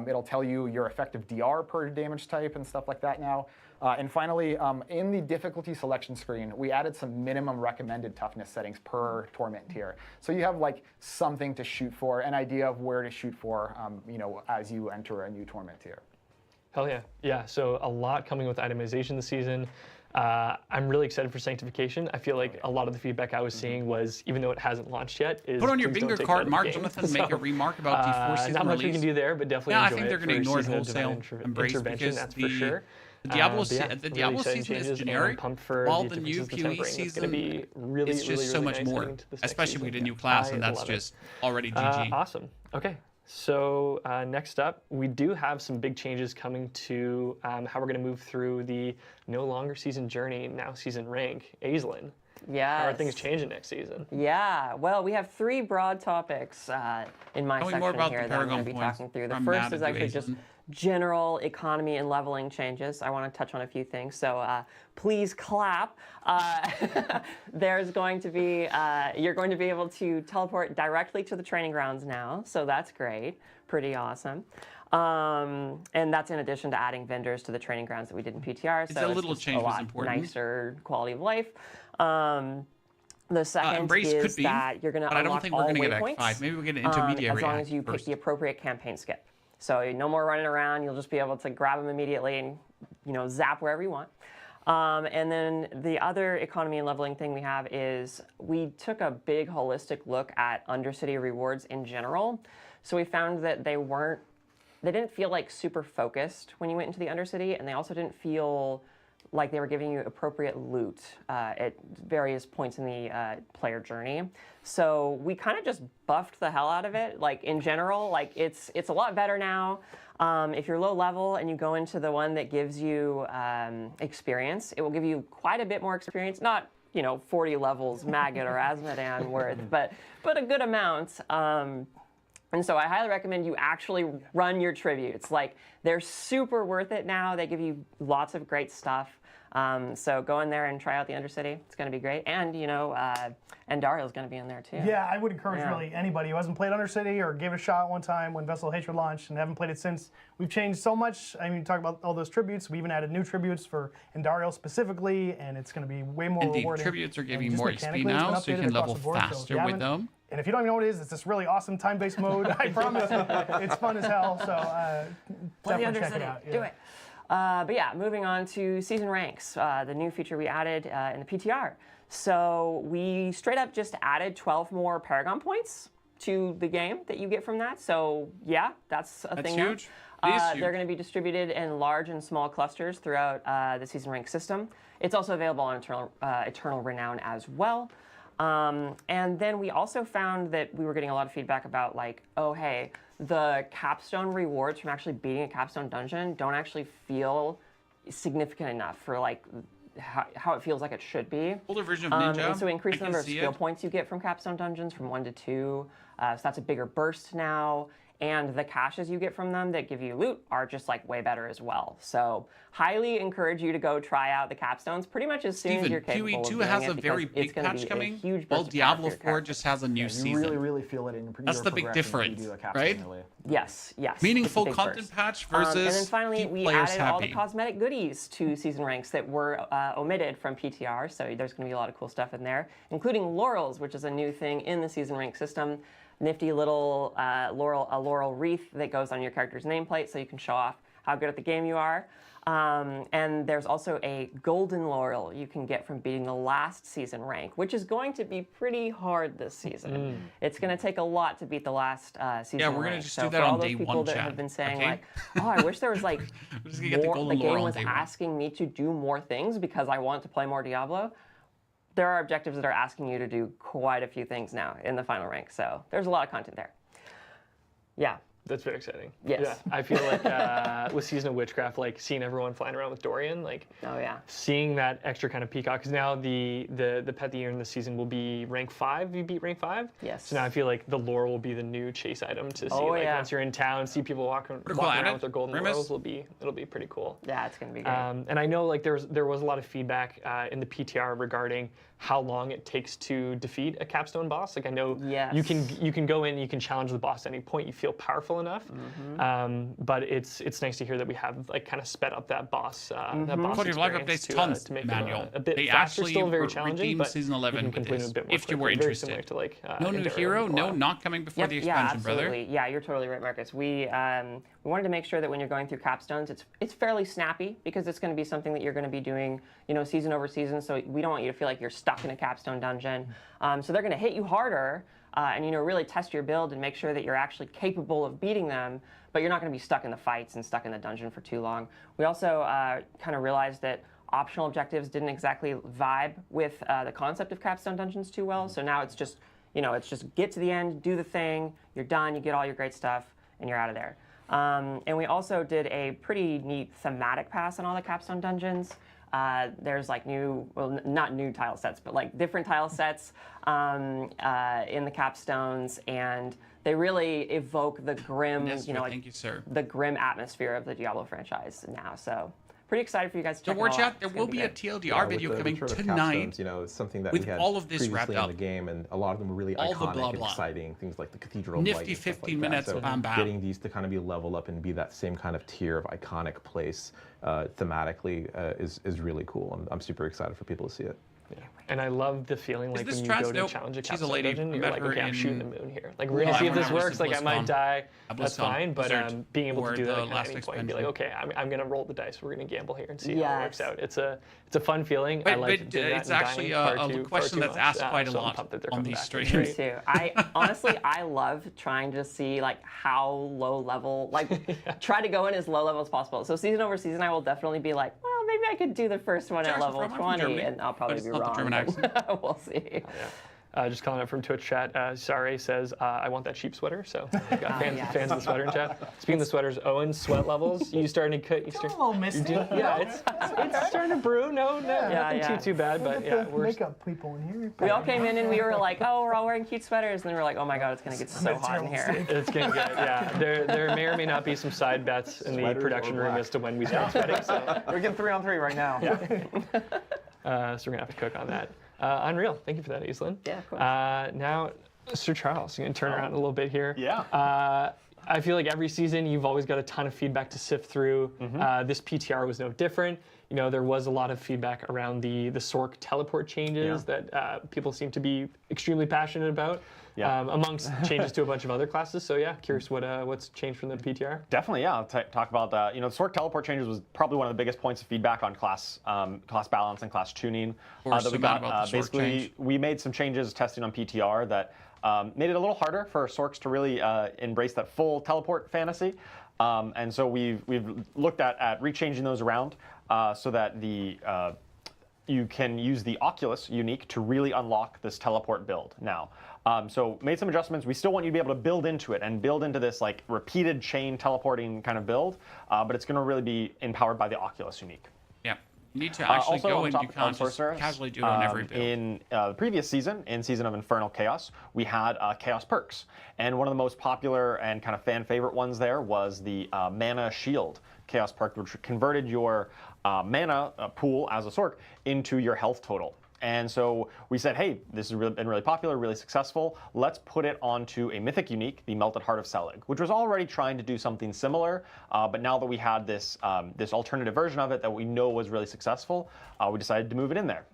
It'll tell you your effective DR per damage type and stuff like that now. And finally, in the difficulty selection screen, we added some minimum recommended toughness settings per torment tier. So you have like something to shoot for, an idea of where to shoot for, as you enter a new torment tier. Hell yeah. Yeah, so a lot coming with itemization this season. I'm really excited for Sanctification. I feel like a lot of the feedback I was seeing was, even though it hasn't launched yet, is put on your please don't bingo take card, it out of Mark the game. Jonathan, make a remark about the 4 season not much release. we can do there, but definitely Yeah, I enjoy think they're it going to for ignore it Season of wholesale Divine embrace Intervention, because that's for sure. the Diablo But yeah, the Diablo really exciting season is changes, and I'm generic, pumped for while the the new differences PoE it's gonna season be really, it's just really, so really much nice more, heading into this next especially if we season. get a new class, I and that's love it. just already GG. Awesome. Okay. So next up, we do have some big changes coming to how we're going to move through the no longer season journey, now season rank. Aislinn. Yes. How are things changing next season? Yeah, well, we have 3 broad topics in my Tell me section more about here the that I'm going Paragon to be points. talking through. The I'm first mad is at actually you, just Aislinn. general economy and leveling changes. I want to touch on a few things, so please clap. There's going to be, you're going to be able to teleport directly to the training grounds now, so that's great, pretty awesome. And that's in addition to adding vendors to the training grounds that we did in PTR. It's so a little just change a was lot important. nicer quality of life. The second Embrace is could be, that you're going to but I unlock don't think we're all going to get waypoints, Act 5. Maybe we'll get an intermediary as long act as you pick first. the appropriate campaign skip. So no more running around. You'll just be able to grab them immediately and zap wherever you want. And then the other economy and leveling thing we have is we took a big holistic look at Undercity rewards in general. So we found that they didn't feel like super focused when you went into the Undercity, and they also didn't feel like they were giving you appropriate loot at various points in the player journey. So we kind of just buffed the hell out of it. Like in general, like it's a lot better now. If you're low level and you go into the one that gives you experience, it will give you quite a bit more experience. Not 40 levels Maggot or Asmodan worth, but a good amount. And so I highly recommend you actually run your tributes. Like, they're super worth it now. They give you lots of great stuff. So go in there and try out the Undercity. It's going to be great. And, and Dario's going to be in there, too. Yeah, I would encourage really anybody who hasn't played Undercity or gave it a shot one time when Vessel of Hatred launched and haven't played it since. We've changed so much. I mean, talk about all those tributes. We even added new tributes for Endario specifically, and it's going to be way more Indeed, rewarding. tributes are And giving just more XP mechanically, it's been now, so you updated can across level the board. So if faster you with haven't- them. And if you don't even know what it is, it's this really awesome time-based mode. I promise. It's fun as hell. So definitely check it out. Do it. But yeah, moving on to season ranks, the new feature we added in the PTR. So we straight up just added 12 more Paragon points to the game that you get from that. So yeah, that's a thing huge. now. They're going to be distributed in large and small clusters throughout the season rank system. It's also available on Eternal Renown as well. And then we also found that we were getting a lot of feedback about like, oh, hey, the capstone rewards from actually beating a capstone dungeon don't actually feel significant enough for like how it feels like it should be. Older version of Ninja. And so we increased I the number of can see skill it. points you get from capstone dungeons from 1 to 2. So that's a bigger burst now. And the caches you get from them that give you loot are just like way better as well. So highly encourage you to go try out the capstones pretty much as soon as you're capable of PoE2 doing has it, a very because it's big gonna patch be coming, a huge while burst of Diablo character 4 just has a new You season. really feel it in That's your the big progression when you difference, do a capstone right? early. Yes. Meaningful it's a big content burst. patch And versus then finally, keep we players added all the happy. cosmetic goodies to season ranks that were omitted from PTR. So there's going to be a lot of cool stuff in there, including laurels, which is a new thing in the season rank system. Nifty little laurel wreath that goes on your character's nameplate, so you can show off how good at the game you are. And there's also a golden laurel you can get from beating the last season rank, which is going to be pretty hard this season. It's going to take a lot to beat the last season rank. Yeah, we're gonna just so do that for all on those day people one, that chat, have been saying okay? like, oh, I wish there was like We're just gonna get the more, golden the laurel game on was day one. asking me to do more things because I want to play more Diablo. There are objectives that are asking you to do quite a few things now in the final rank, so there's a lot of content there. Yeah. That's very exciting. Yes. Yeah, I feel like with Season of Witchcraft, like seeing everyone flying around with Dorian, like seeing that extra kind of peacock, because now the pet of the year in the season will be rank 5. You beat rank 5. Yes. So now I feel like the lore will be the new chase item to see. Once you're in town, see people walking around with their golden laurels. It'll be pretty cool. Yeah, it's gonna be great. And I know like there was a lot of feedback in the PTR regarding how long it takes to defeat a capstone boss. Like I know you can go in, you can challenge the boss at any point. You feel powerful enough, but it's nice to hear that we have like kind of sped up that boss. That boss Quality of life updates tons, to make Manual. a bit they faster. actually Still very challenging, redeemed but Season 11 you can with complete this, it a bit more if you were quickly. Very interested. similar to, like, no new hero, no not coming before the expansion, brother. Absolutely. Yeah, you're totally right, Marcus. We wanted to make sure that when you're going through capstones, it's fairly snappy because it's going to be something that you're going to be doing, season over season. So we don't want you to feel like you're stuck in a capstone dungeon. So they're going to hit you harder and really test your build and make sure that you're actually capable of beating them. But you're not going to be stuck in the fights and stuck in the dungeon for too long. We also kind of realized that optional objectives didn't exactly vibe with the concept of capstone dungeons too well. So now it's just get to the end, do the thing, you're done, you get all your great stuff, and you're out of there. And we also did a pretty neat thematic pass on all the capstone dungeons. There's like not new tile sets, but like different tile sets in the capstones, and they really evoke the grim, the grim atmosphere of the Diablo franchise now. So pretty excited for you guys to check it out. There will be a TLDR video coming tonight. It's something that with we had all of this previously wrapped in up. the game, and a lot of them were really All iconic the blah, and blah. exciting. Things like the Cathedral of Nifty Light and 15 stuff like minutes, that. So bam, bam. getting these to kind of be leveled up and be that same kind of tier of iconic place thematically is really cool, and I'm super excited for people to see it. Yeah. And I love the feeling like when you go to challenge a capstone dungeon, you're like, okay, I'm shooting the moon here. Like, we're going to see if this works. Like, I might die. That's fine. But being able to do that at any point, be like, okay, I'm going to roll the dice. We're going to gamble here and see how it works out. It's a fun feeling. I like doing that. It's actually a question that's asked quite a lot on these streams. Me too. Honestly, I love trying to see like how low level, like try to go in as low level as possible. So season over season, I will definitely be like, well, maybe I could do the first one at level 20, and I'll probably be wrong. We'll see. Just calling out from Twitch chat, Sare says, I want that sheep sweater. So we've got fans of the sweater in chat. Speaking of the sweaters, Owen, sweat levels, you starting to cut? It's a little misty. It's starting to brew. Nothing too bad, but yeah. We're makeup people in here. We all came in and we were like, oh, we're all wearing cute sweaters. And then we were like, oh my God, it's going to get so hot in here. It's going to get, There may or may not be some side bets in the production room as to when we start sweating. So. We're getting 3-on-3 right now. So we're going to have to cook on that. Unreal. Thank you for that, Aislinn. Yeah, of course. Now, Sir Charles, you're going to turn around a little bit here. Yeah. I feel like every season you've always got a ton of feedback to sift through. This PTR was no different. There was a lot of feedback around the Sork teleport changes that people seem to be extremely passionate about. Amongst changes to a bunch of other classes. So yeah, curious what's changed from the PTR. Definitely, yeah. I'll talk about that. The Sork teleport changes was probably one of the biggest points of feedback on class balance and class tuning that we got. Basically, we made some changes testing on PTR that made it a little harder for Sorks to really embrace that full teleport fantasy. And so we've looked at rechanging those around so that you can use the Oculus unique to really unlock this teleport build now. So made some adjustments. We still want you to be able to build into it and build into this like repeated chain teleporting kind of build, but it's going to really be empowered by the Oculus unique. Yeah, you need to actually go and you can't just Sorceress, casually do it on every build. In the previous season, in Season of Infernal Chaos, we had Chaos perks. And one of the most popular and kind of fan favorite ones there was the Mana Shield Chaos perk, which converted your mana pool as a Sork into your health total. And so we said, hey, this has been really popular, really successful. Let's put it onto a mythic unique, the Melted Heart of Selig, which was already trying to do something similar. But now that we had this alternative version of it that we know was really successful, we decided to move it in there.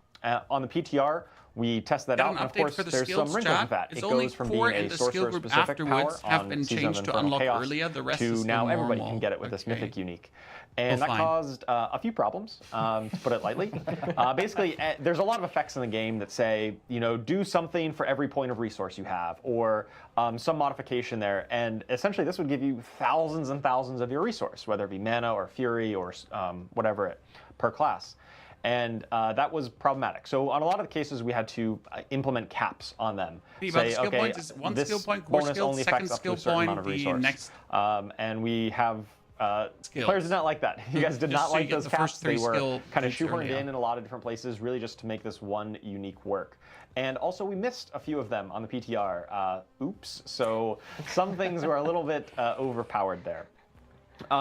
On the PTR, we tested that out, and of course, there's some wrinkles with that. It goes from being a sorcerer-specific power on Season of Infernal Chaos to now everybody can get it with this mythic unique. And that caused a few problems, to put it lightly. Basically, there's a lot of effects in the game that say, do something for every point of resource you have, or some modification there. And essentially, this would give you thousands and thousands of your resource, whether it be mana or fury or whatever per class. And that was problematic. So on a lot of the cases, we had to implement caps on them. Say, okay, one skill point, core bonus skill, only second affects up to skill a certain amount point, of the resource. next and we have skills. players did not like that. You guys did Just not so you like get those the caps. first three They were skill kind of feature, shoehorned yeah. in a lot of different places, really just to make this one unique work. And also, we missed a few of them on the PTR. Oops. So some things were a little bit overpowered there.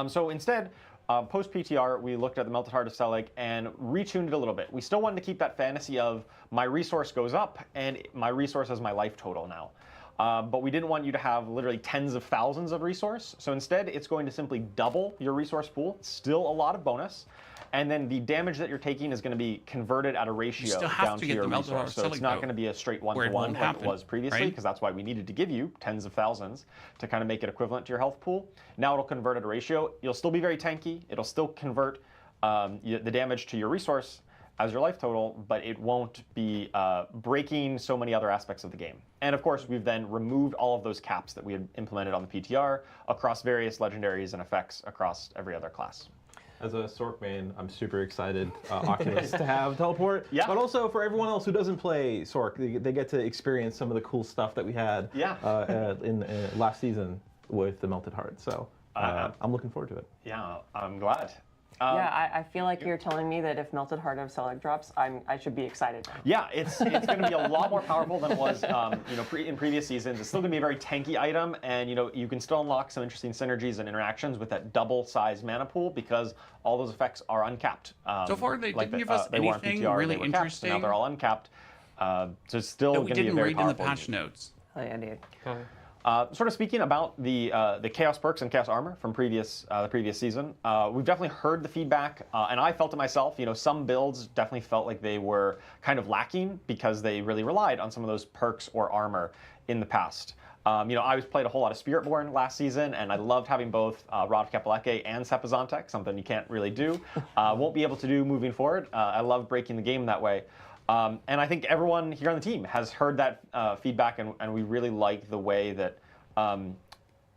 So instead, post PTR, we looked at the Melted Heart of Selig and retuned it a little bit. We still wanted to keep that fantasy of my resource goes up and my resource is my life total now. But we didn't want you to have literally tens of thousands of resource. So instead, it's going to simply double your resource pool. Still a lot of bonus. And then the damage that you're taking is going to be converted at a ratio down to your resource. So it's not going to be a straight one-to-one like it was previously, because that's why we needed to give you tens of thousands to kind of make it equivalent to your health pool. Now it'll convert at a ratio. You'll still be very tanky. It'll still convert the damage to your resource as your life total, but it won't be breaking so many other aspects of the game. And of course, we've then removed all of those caps that we had implemented on the PTR across various legendaries and effects across every other class. As a Sork main, I'm super excited, Oculus, to have teleport. Yeah. But also for everyone else who doesn't play Sork, they get to experience some of the cool stuff that we had in last season with the Melted Heart. So I'm looking forward to it. Yeah, I'm glad. Yeah, I feel like you're telling me that if Melted Heart of Selig drops, I should be excited now. Yeah, it's going to be a lot more powerful than it was in previous seasons. It's still going to be a very tanky item, and you can still unlock some interesting synergies and interactions with that double-sized mana pool because all those effects are uncapped. So far, they didn't give us anything really interesting. Now they're all uncapped. So it's still going to be a very powerful. We didn't read in the patch unit. notes. Oh yeah, dude. Sort of speaking about the Chaos perks and Chaos armor from the previous season, we've definitely heard the feedback, and I felt it myself. Some builds definitely felt like they were kind of lacking because they really relied on some of those perks or armor in the past. I played a whole lot of Spiritborn last season, and I loved having both Rod of Kapaleke and Sepizantek, something you can't really do, won't be able to do moving forward. I love breaking the game that way. And I think everyone here on the team has heard that feedback, and we really like the way that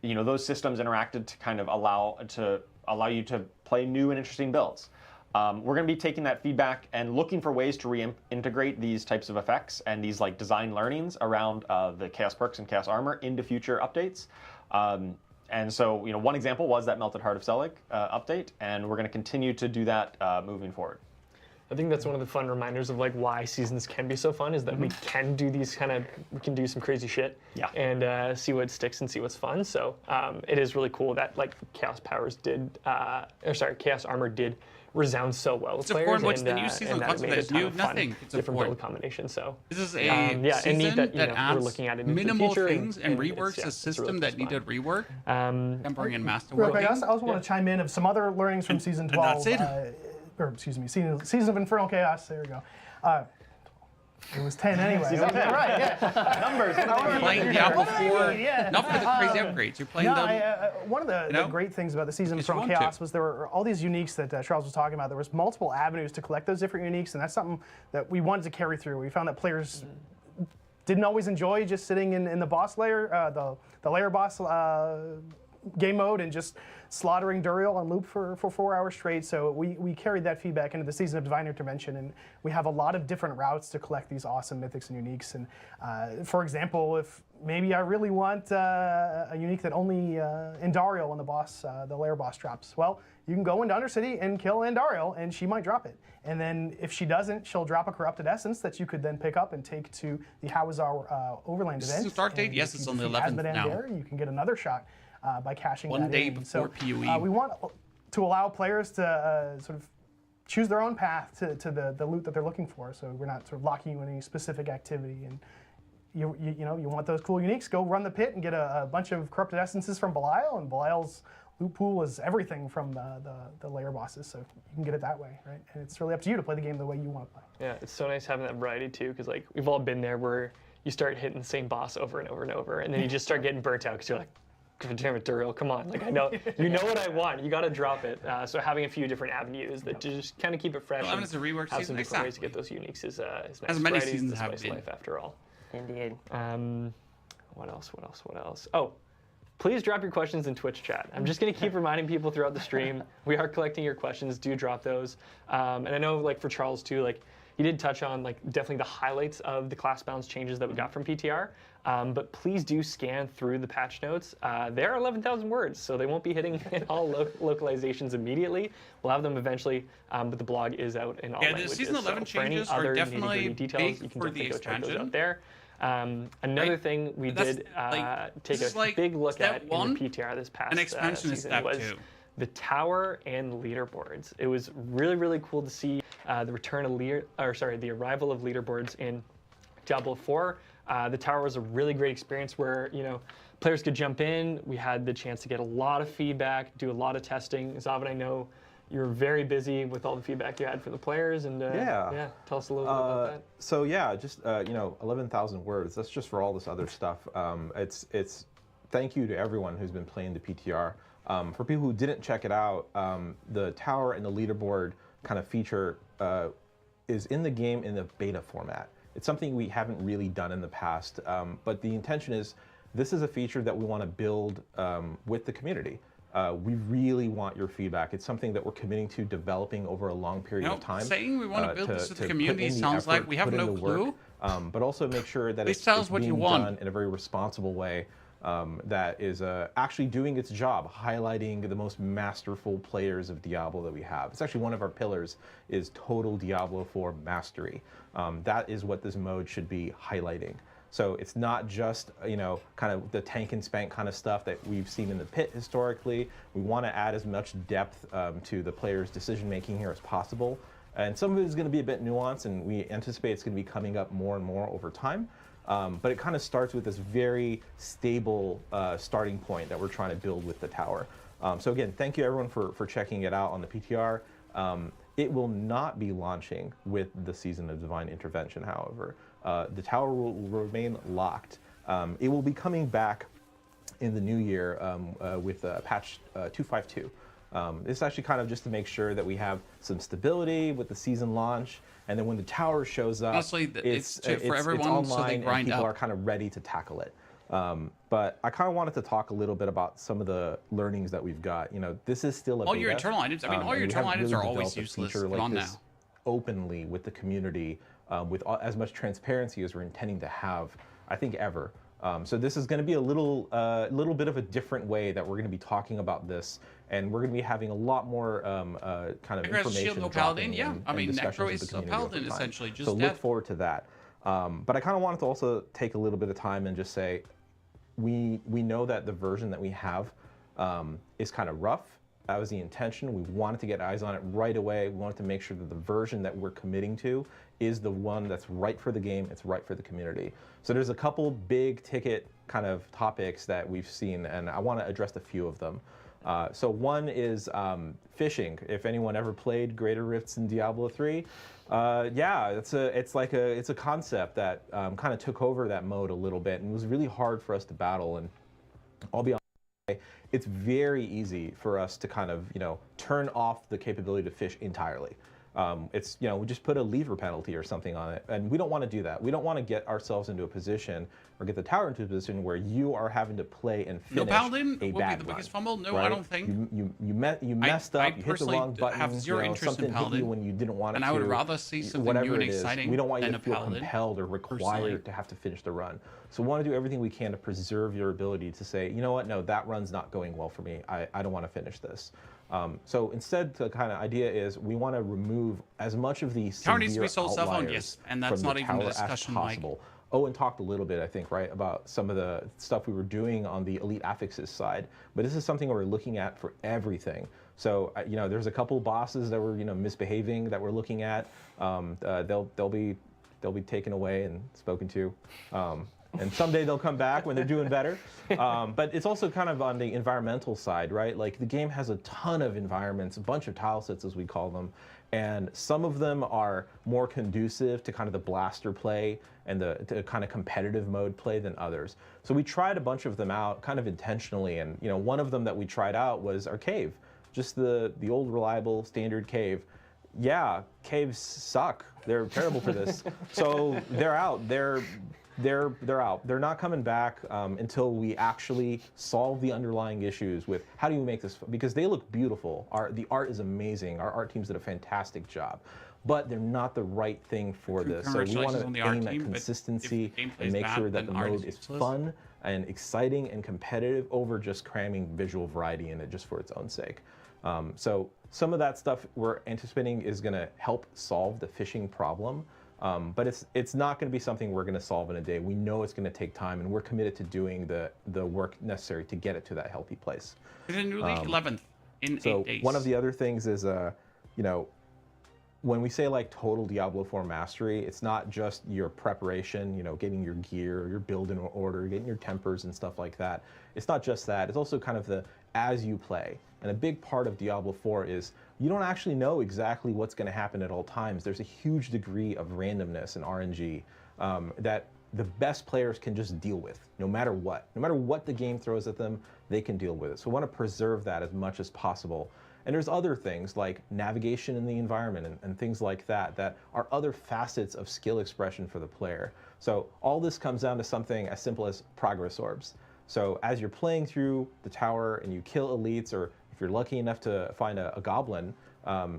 those systems interacted to kind of allow you to play new and interesting builds. We're going to be taking that feedback and looking for ways to reintegrate these types of effects and these design learnings around the Chaos perks and Chaos armor into future updates. And so, one example was that Melted Heart of Selig update, and we're going to continue to do that moving forward. I think that's one of the fun reminders of why seasons can be so fun is that we can do these we can do some crazy shit and see what sticks and see what's fun. So it is really cool that Chaos armor did resound so well with players. What's the new season concept that's new? Nothing. It's different build combination. So this is a season that adds we're looking at it minimal future things and reworks a system really that needed rework. Tempering and master Real working. quick, I also want to chime in of some other learnings from season 12. That's it. Or excuse me, season of Infernal Chaos. There we go. It was 10 anyway. Season 10. Right, yeah. Numbers. You're playing Diablo 4, not for the crazy upgrades. You're playing them. One of the great things about the season from Chaos was there were all these uniques that Charles was talking about. There was multiple avenues to collect those different uniques, and that's something that we wanted to carry through. We found that players didn't always enjoy just sitting in the boss layer, the layer boss game mode, and just slaughtering Duriel on loop for 4 hours straight. So we carried that feedback into the season of Divine Intervention, and we have a lot of different routes to collect these awesome mythics and uniques. And for example, if maybe I really want a unique that only Andariel when the boss, the lair boss drops, well, you can go into Undercity and kill Andariel, and she might drop it. And then if she doesn't, she'll drop a Corrupted Essence that you could then pick up and take to the Hawazar Overland event. Is the start date? Yes, it's on the 11th now. You can get another shot by cashing that in. 1 day before PoE. We want to allow players to sort of choose their own path to the loot that they're looking for. So we're not sort of locking you in any specific activity. And you want those cool uniques, go run the pit and get a bunch of Corrupted Essences from Belial, and Belial's loot pool is everything from the layer bosses, so you can get it that way, right? And it's really up to you to play the game the way you want to play. Yeah, it's so nice having that variety too, because we've all been there where you start hitting the same boss over and over and over, and then you just start getting burnt out because you're like, God damn it, Duriel, come on. I know, you know what I want. You got to drop it. So having a few different avenues that just kind of keep it fresh and it's a rework have season. some different ways to get those uniques is nice. As many Variety seasons is the have spice been. of life after all. Indeed. What else? Oh, please drop your questions in Twitch chat. I'm just going to keep reminding people throughout the stream. We are collecting your questions. Do drop those. And I know, like, for Charles too, like, he did touch on, like, definitely the highlights of the class balance changes that we got from PTR. But please do scan through the patch notes. They are 11,000 words, so they won't be hitting all localizations immediately. We'll have them eventually, but the blog is out in all languages. The Season 11 so changes are definitely big for the expansion. Out there. Another thing we did take a big look at in the PTR this past season was the tower and leaderboards. It was really, really cool to see the arrival of leaderboards in Diablo 4. The tower was a really great experience where, you know, players could jump in. We had the chance to get a lot of feedback, do a lot of testing. Zavin, I know you were very busy with all the feedback you had from the players, and tell us a little bit about that. So yeah, just 11,000 words. That's just for all this other stuff. It's thank you to everyone who's been playing the PTR. For people who didn't check it out, the tower and the leaderboard kind of feature is in the game in the beta format. It's something we haven't really done in the past, but the intention is this is a feature that we want to build with the community. We really want your feedback. It's something that we're committing to developing over a long period of time. Saying we want to build this with the community sounds like we have no clue. But also make sure that it's being done in a very responsible way that is actually doing its job, highlighting the most masterful players of Diablo that we have. It's actually one of our pillars is total Diablo 4 mastery. That is what this mode should be highlighting. So it's not just, kind of the tank and spank kind of stuff that we've seen in the pit historically. We want to add as much depth to the players' decision making here as possible. And some of it is going to be a bit nuanced, and we anticipate it's going to be coming up more and more over time. But it kind of starts with this very stable starting point that we're trying to build with the tower. So again, thank you everyone for checking it out on the PTR. It will not be launching with the Season of Divine Intervention, however. The tower will remain locked. It will be coming back in the new year with patch 252. It's actually kind of just to make sure that we have some stability with the season launch, and then when the tower shows up, honestly, it's for everyone, it's online, so they grind and people up. are kind of ready to tackle it. But I kind of wanted to talk a little bit about some of the learnings that we've got. This is still a all beta. your eternal items. I mean, all your eternal items are always useless. Come on now. Openly with the community, with as much transparency as we're intending to have, I think, ever. So this is going to be a little bit of a different way that we're going to be talking about this, and we're going to be having a lot more kind of information. Shield, no paladin, yeah. I mean, Necro is a paladin essentially. Just so look forward to that. But I kind of wanted to also take a little bit of time and just say, we know that the version that we have is kind of rough. That was the intention. We wanted to get eyes on it right away. We wanted to make sure that the version that we're committing to is the one that's right for the game, it's right for the community. So there's a couple big ticket kind of topics that we've seen, and I want to address a few of them. So one is fishing. If anyone ever played Greater Rifts in Diablo 3, yeah, it's a concept that kind of took over that mode a little bit, and it was really hard for us to battle. And I'll be honest, it's very easy for us to kind of turn off the capability to fish entirely. It's we just put a lever penalty or something on it, and we don't want to do that. We don't want to get ourselves into a position or get the tower into a position where you are having to play and finish paladin a will bad be the biggest run, fumble. No, right? I don't think. You messed up. You hit the wrong button. Have zero interest something in paladin, hit you when you didn't want it and to. I would rather see something whatever new and it is. exciting We don't want you than to feel a paladin, compelled or required to have to finish the run. So we want to do everything we can to preserve your ability to say, you know what, no, that run's not going well for me. I don't want to finish this. So instead, the kind of idea is we want to remove as much of the tower needs to be severe sold self-owned, outliers yes, and that's from not the even a tower as discussion, possible. Mike. Owen talked a little bit, I think, right, about some of the stuff we were doing on the elite affixes side, but this is something we're looking at for everything. So there's a couple bosses that were misbehaving that we're looking at. They'll be taken away and spoken to. And someday they'll come back when they're doing better. But it's also kind of on the environmental side, right? Like the game has a ton of environments, a bunch of tile sets as we call them. And some of them are more conducive to kind of the blaster play and the kind of competitive mode play than others. So we tried a bunch of them out kind of intentionally. And one of them that we tried out was our cave, just the old reliable standard cave. Yeah, caves suck. They're terrible for this. So they're out. They're they're out. They're not coming back until we actually solve the underlying issues with how do you make this, because they look beautiful. The art is amazing. Our art teams did a fantastic job, but they're not the right thing for this. So we want to aim at consistency and make sure that the mode is fun and exciting and competitive over just cramming visual variety in it just for its own sake. So some of that stuff we're anticipating is going to help solve the fishing problem, but it's not going to be something we're going to solve in a day. We know it's going to take time, and we're committed to doing the work necessary to get it to that healthy place. It's in New League 11th in 8 days. One of the other things is, when we say like total Diablo 4 mastery, it's not just your preparation, getting your gear, your build in order, getting your tempers and stuff like that. It's not just that. It's also kind of the as you play. And a big part of Diablo 4 is you don't actually know exactly what's going to happen at all times. There's a huge degree of randomness and RNG that the best players can just deal with, no matter what. No matter what the game throws at them, they can deal with it. So we want to preserve that as much as possible. And there's other things like navigation in the environment and things like that that are other facets of skill expression for the player. So all this comes down to something as simple as progress orbs. So as you're playing through the tower and you kill elites, or if you're lucky enough to find a goblin,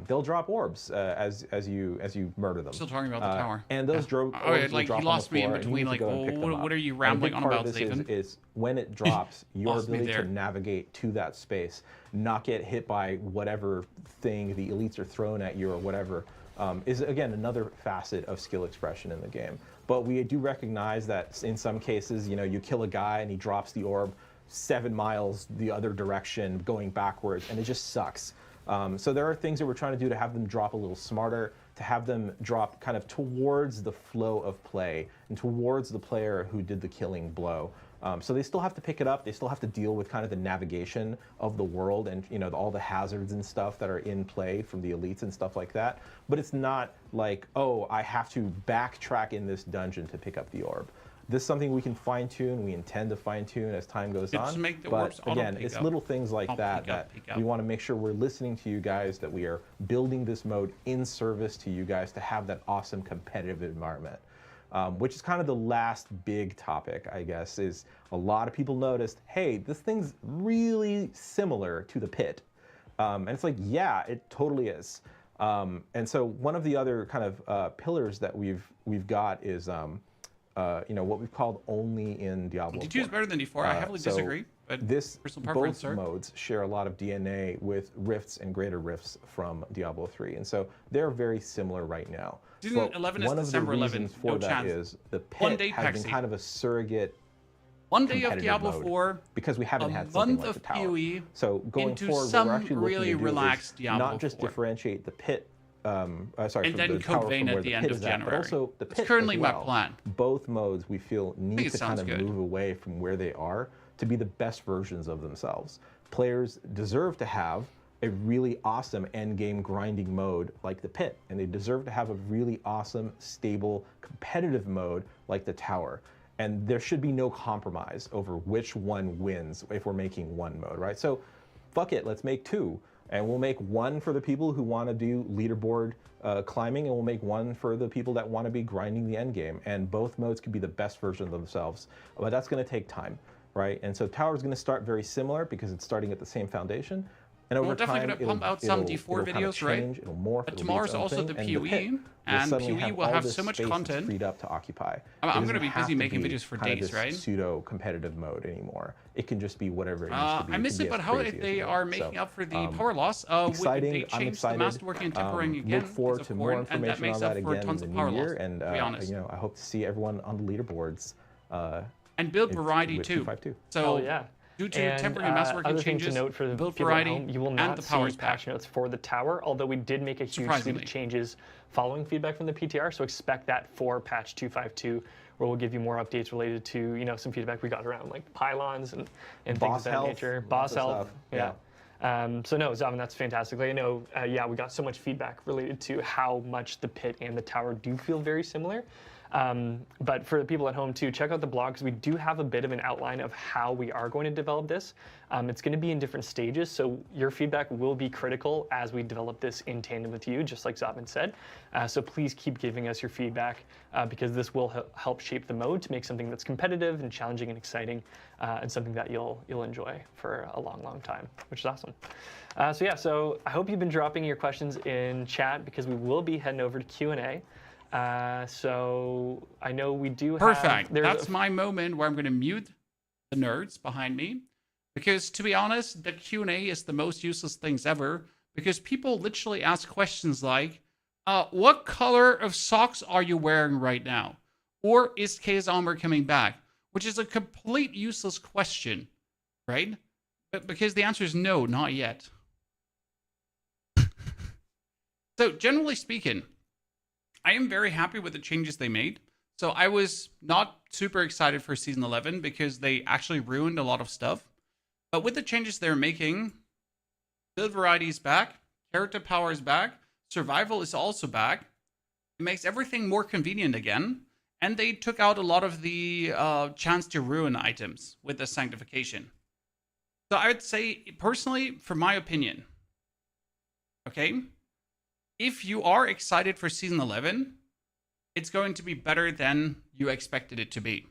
they'll drop orbs as you murder them. Still talking about the tower. And those orbs like drop he lost on the me in floor, between. Like, what are you rambling on about, Zayden? Is when it drops, your ability to navigate to that space, not get hit by whatever thing the elites are throwing at you or whatever, is again another facet of skill expression in the game. But we do recognize that in some cases, you kill a guy and he drops the orb 7 miles the other direction, going backwards, and it just sucks. So there are things that we're trying to do to have them drop a little smarter, to have them drop kind of towards the flow of play and towards the player who did the killing blow. So they still have to pick it up. They still have to deal with kind of the navigation of the world and all the hazards and stuff that are in play from the elites and stuff like that. But it's not like, oh, I have to backtrack in this dungeon to pick up the orb. This is something we can fine-tune. We intend to fine-tune as time goes on. But again, it's little things like that we want to make sure we're listening to you guys, that we are building this mode in service to you guys to have that awesome competitive environment. Which is kind of the last big topic, I guess, is a lot of people noticed, hey, this thing's really similar to the pit. And it's like, yeah, it totally is. And so one of the other kind of pillars that we've got is what we've called only in Diablo 4. D2 is better than D4. I heavily disagree. But both modes share a lot of DNA with rifts and greater rifts from Diablo 3. And so they're very similar right now. Season 11 is December 11th. For that is the pit has been kind of a surrogate. One day of Diablo 4, because we haven't had something like the tower. PoE so going forward, we're actually really relaxed Diablo not just 4. Differentiate the pit. And then Code Vein at the end of January. But also the pit. It's currently my plan. Both modes we feel need to kind of move away from where they are to be the best versions of themselves. Players deserve to have a really awesome endgame grinding mode like the pit, and they deserve to have a really awesome, stable, competitive mode like the tower. And there should be no compromise over which one wins if we're making one mode, right? So fuck it, let's make two. And we'll make one for the people who want to do leaderboard climbing, and we'll make one for the people that want to be grinding the end game. And both modes could be the best version of themselves, but that's going to take time, right? And so Tower is going to start very similar because it's starting at the same foundation. And over time, definitely going to pump out some D4 videos, right? It'll morph. But tomorrow's also the PoE, and PoE will have so much content. Freed up to occupy. I'm going to be busy making videos for days, right? Pseudo-competitive mode anymore. It can just be whatever it needs to be. I miss it, but how if they are making up for the power loss? Would they change the masterworking and tempering again? Look forward to more information on that again in the new year, and I hope to see everyone on the leaderboards. And build variety too. So yeah. Due to tempering and masterworking changes, to note for the build variety, home, you will not and the power see patch notes for the tower, although we did make a huge suite of changes following feedback from the PTR, so expect that for patch 252, where we'll give you more updates related to some feedback we got around like pylons and things of that nature. Boss health. Yeah. So no, Zavin, that's fantastic. I know, we got so much feedback related to how much the pit and the tower do feel very similar. But for the people at home too, check out the blog because we do have a bit of an outline of how we are going to develop this. It's going to be in different stages, so your feedback will be critical as we develop this in tandem with you, just like Zotman said. So please keep giving us your feedback because this will help shape the mode to make something that's competitive and challenging and exciting, and something that you'll enjoy for a long, long time, which is awesome. So I hope you've been dropping your questions in chat because we will be heading over to Q&A. So I know we do have... Perfect. That's my moment where I'm going to mute the nerds behind me. Because to be honest, the Q&A is the most useless things ever. Because people literally ask questions like, what color of socks are you wearing right now? Or is Chaos Armor coming back? Which is a complete useless question, right? But because the answer is no, not yet. So generally speaking, I am very happy with the changes they made. So I was not super excited for Season 11 because they actually ruined a lot of stuff. But with the changes they're making, build variety is back, character power is back, survival is also back. It makes everything more convenient again. And they took out a lot of the chance to ruin items with the Sanctification. So I would say, personally, for my opinion, okay, if you are excited for Season 11, it's going to be better than you expected it to be.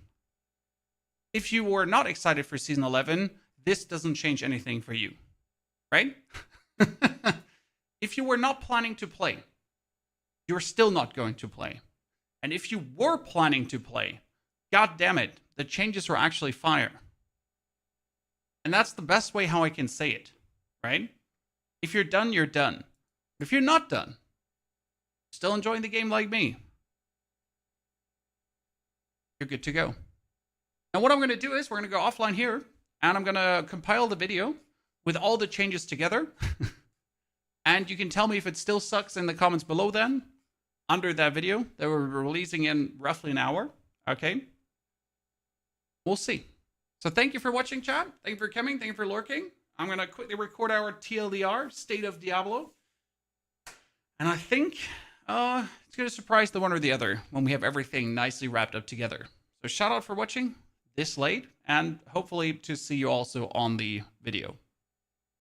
If you were not excited for Season 11, this doesn't change anything for you, right? If you were not planning to play, you're still not going to play. And if you were planning to play, god damn it, the changes were actually fire. And that's the best way how I can say it, right? If you're done, you're done. If you're not done, still enjoying the game like me, you're good to go. Now what I'm going to do is we're going to go offline here, and I'm going to compile the video with all the changes together. And you can tell me if it still sucks in the comments below then, under that video that we're releasing in roughly an hour. Okay? We'll see. So thank you for watching, chat. Thank you for coming. Thank you for lurking. I'm going to quickly record our TLDR, State of Diablo. And I think it's going to surprise the one or the other when we have everything nicely wrapped up together. So shout out for watching this late, and hopefully to see you also on the video.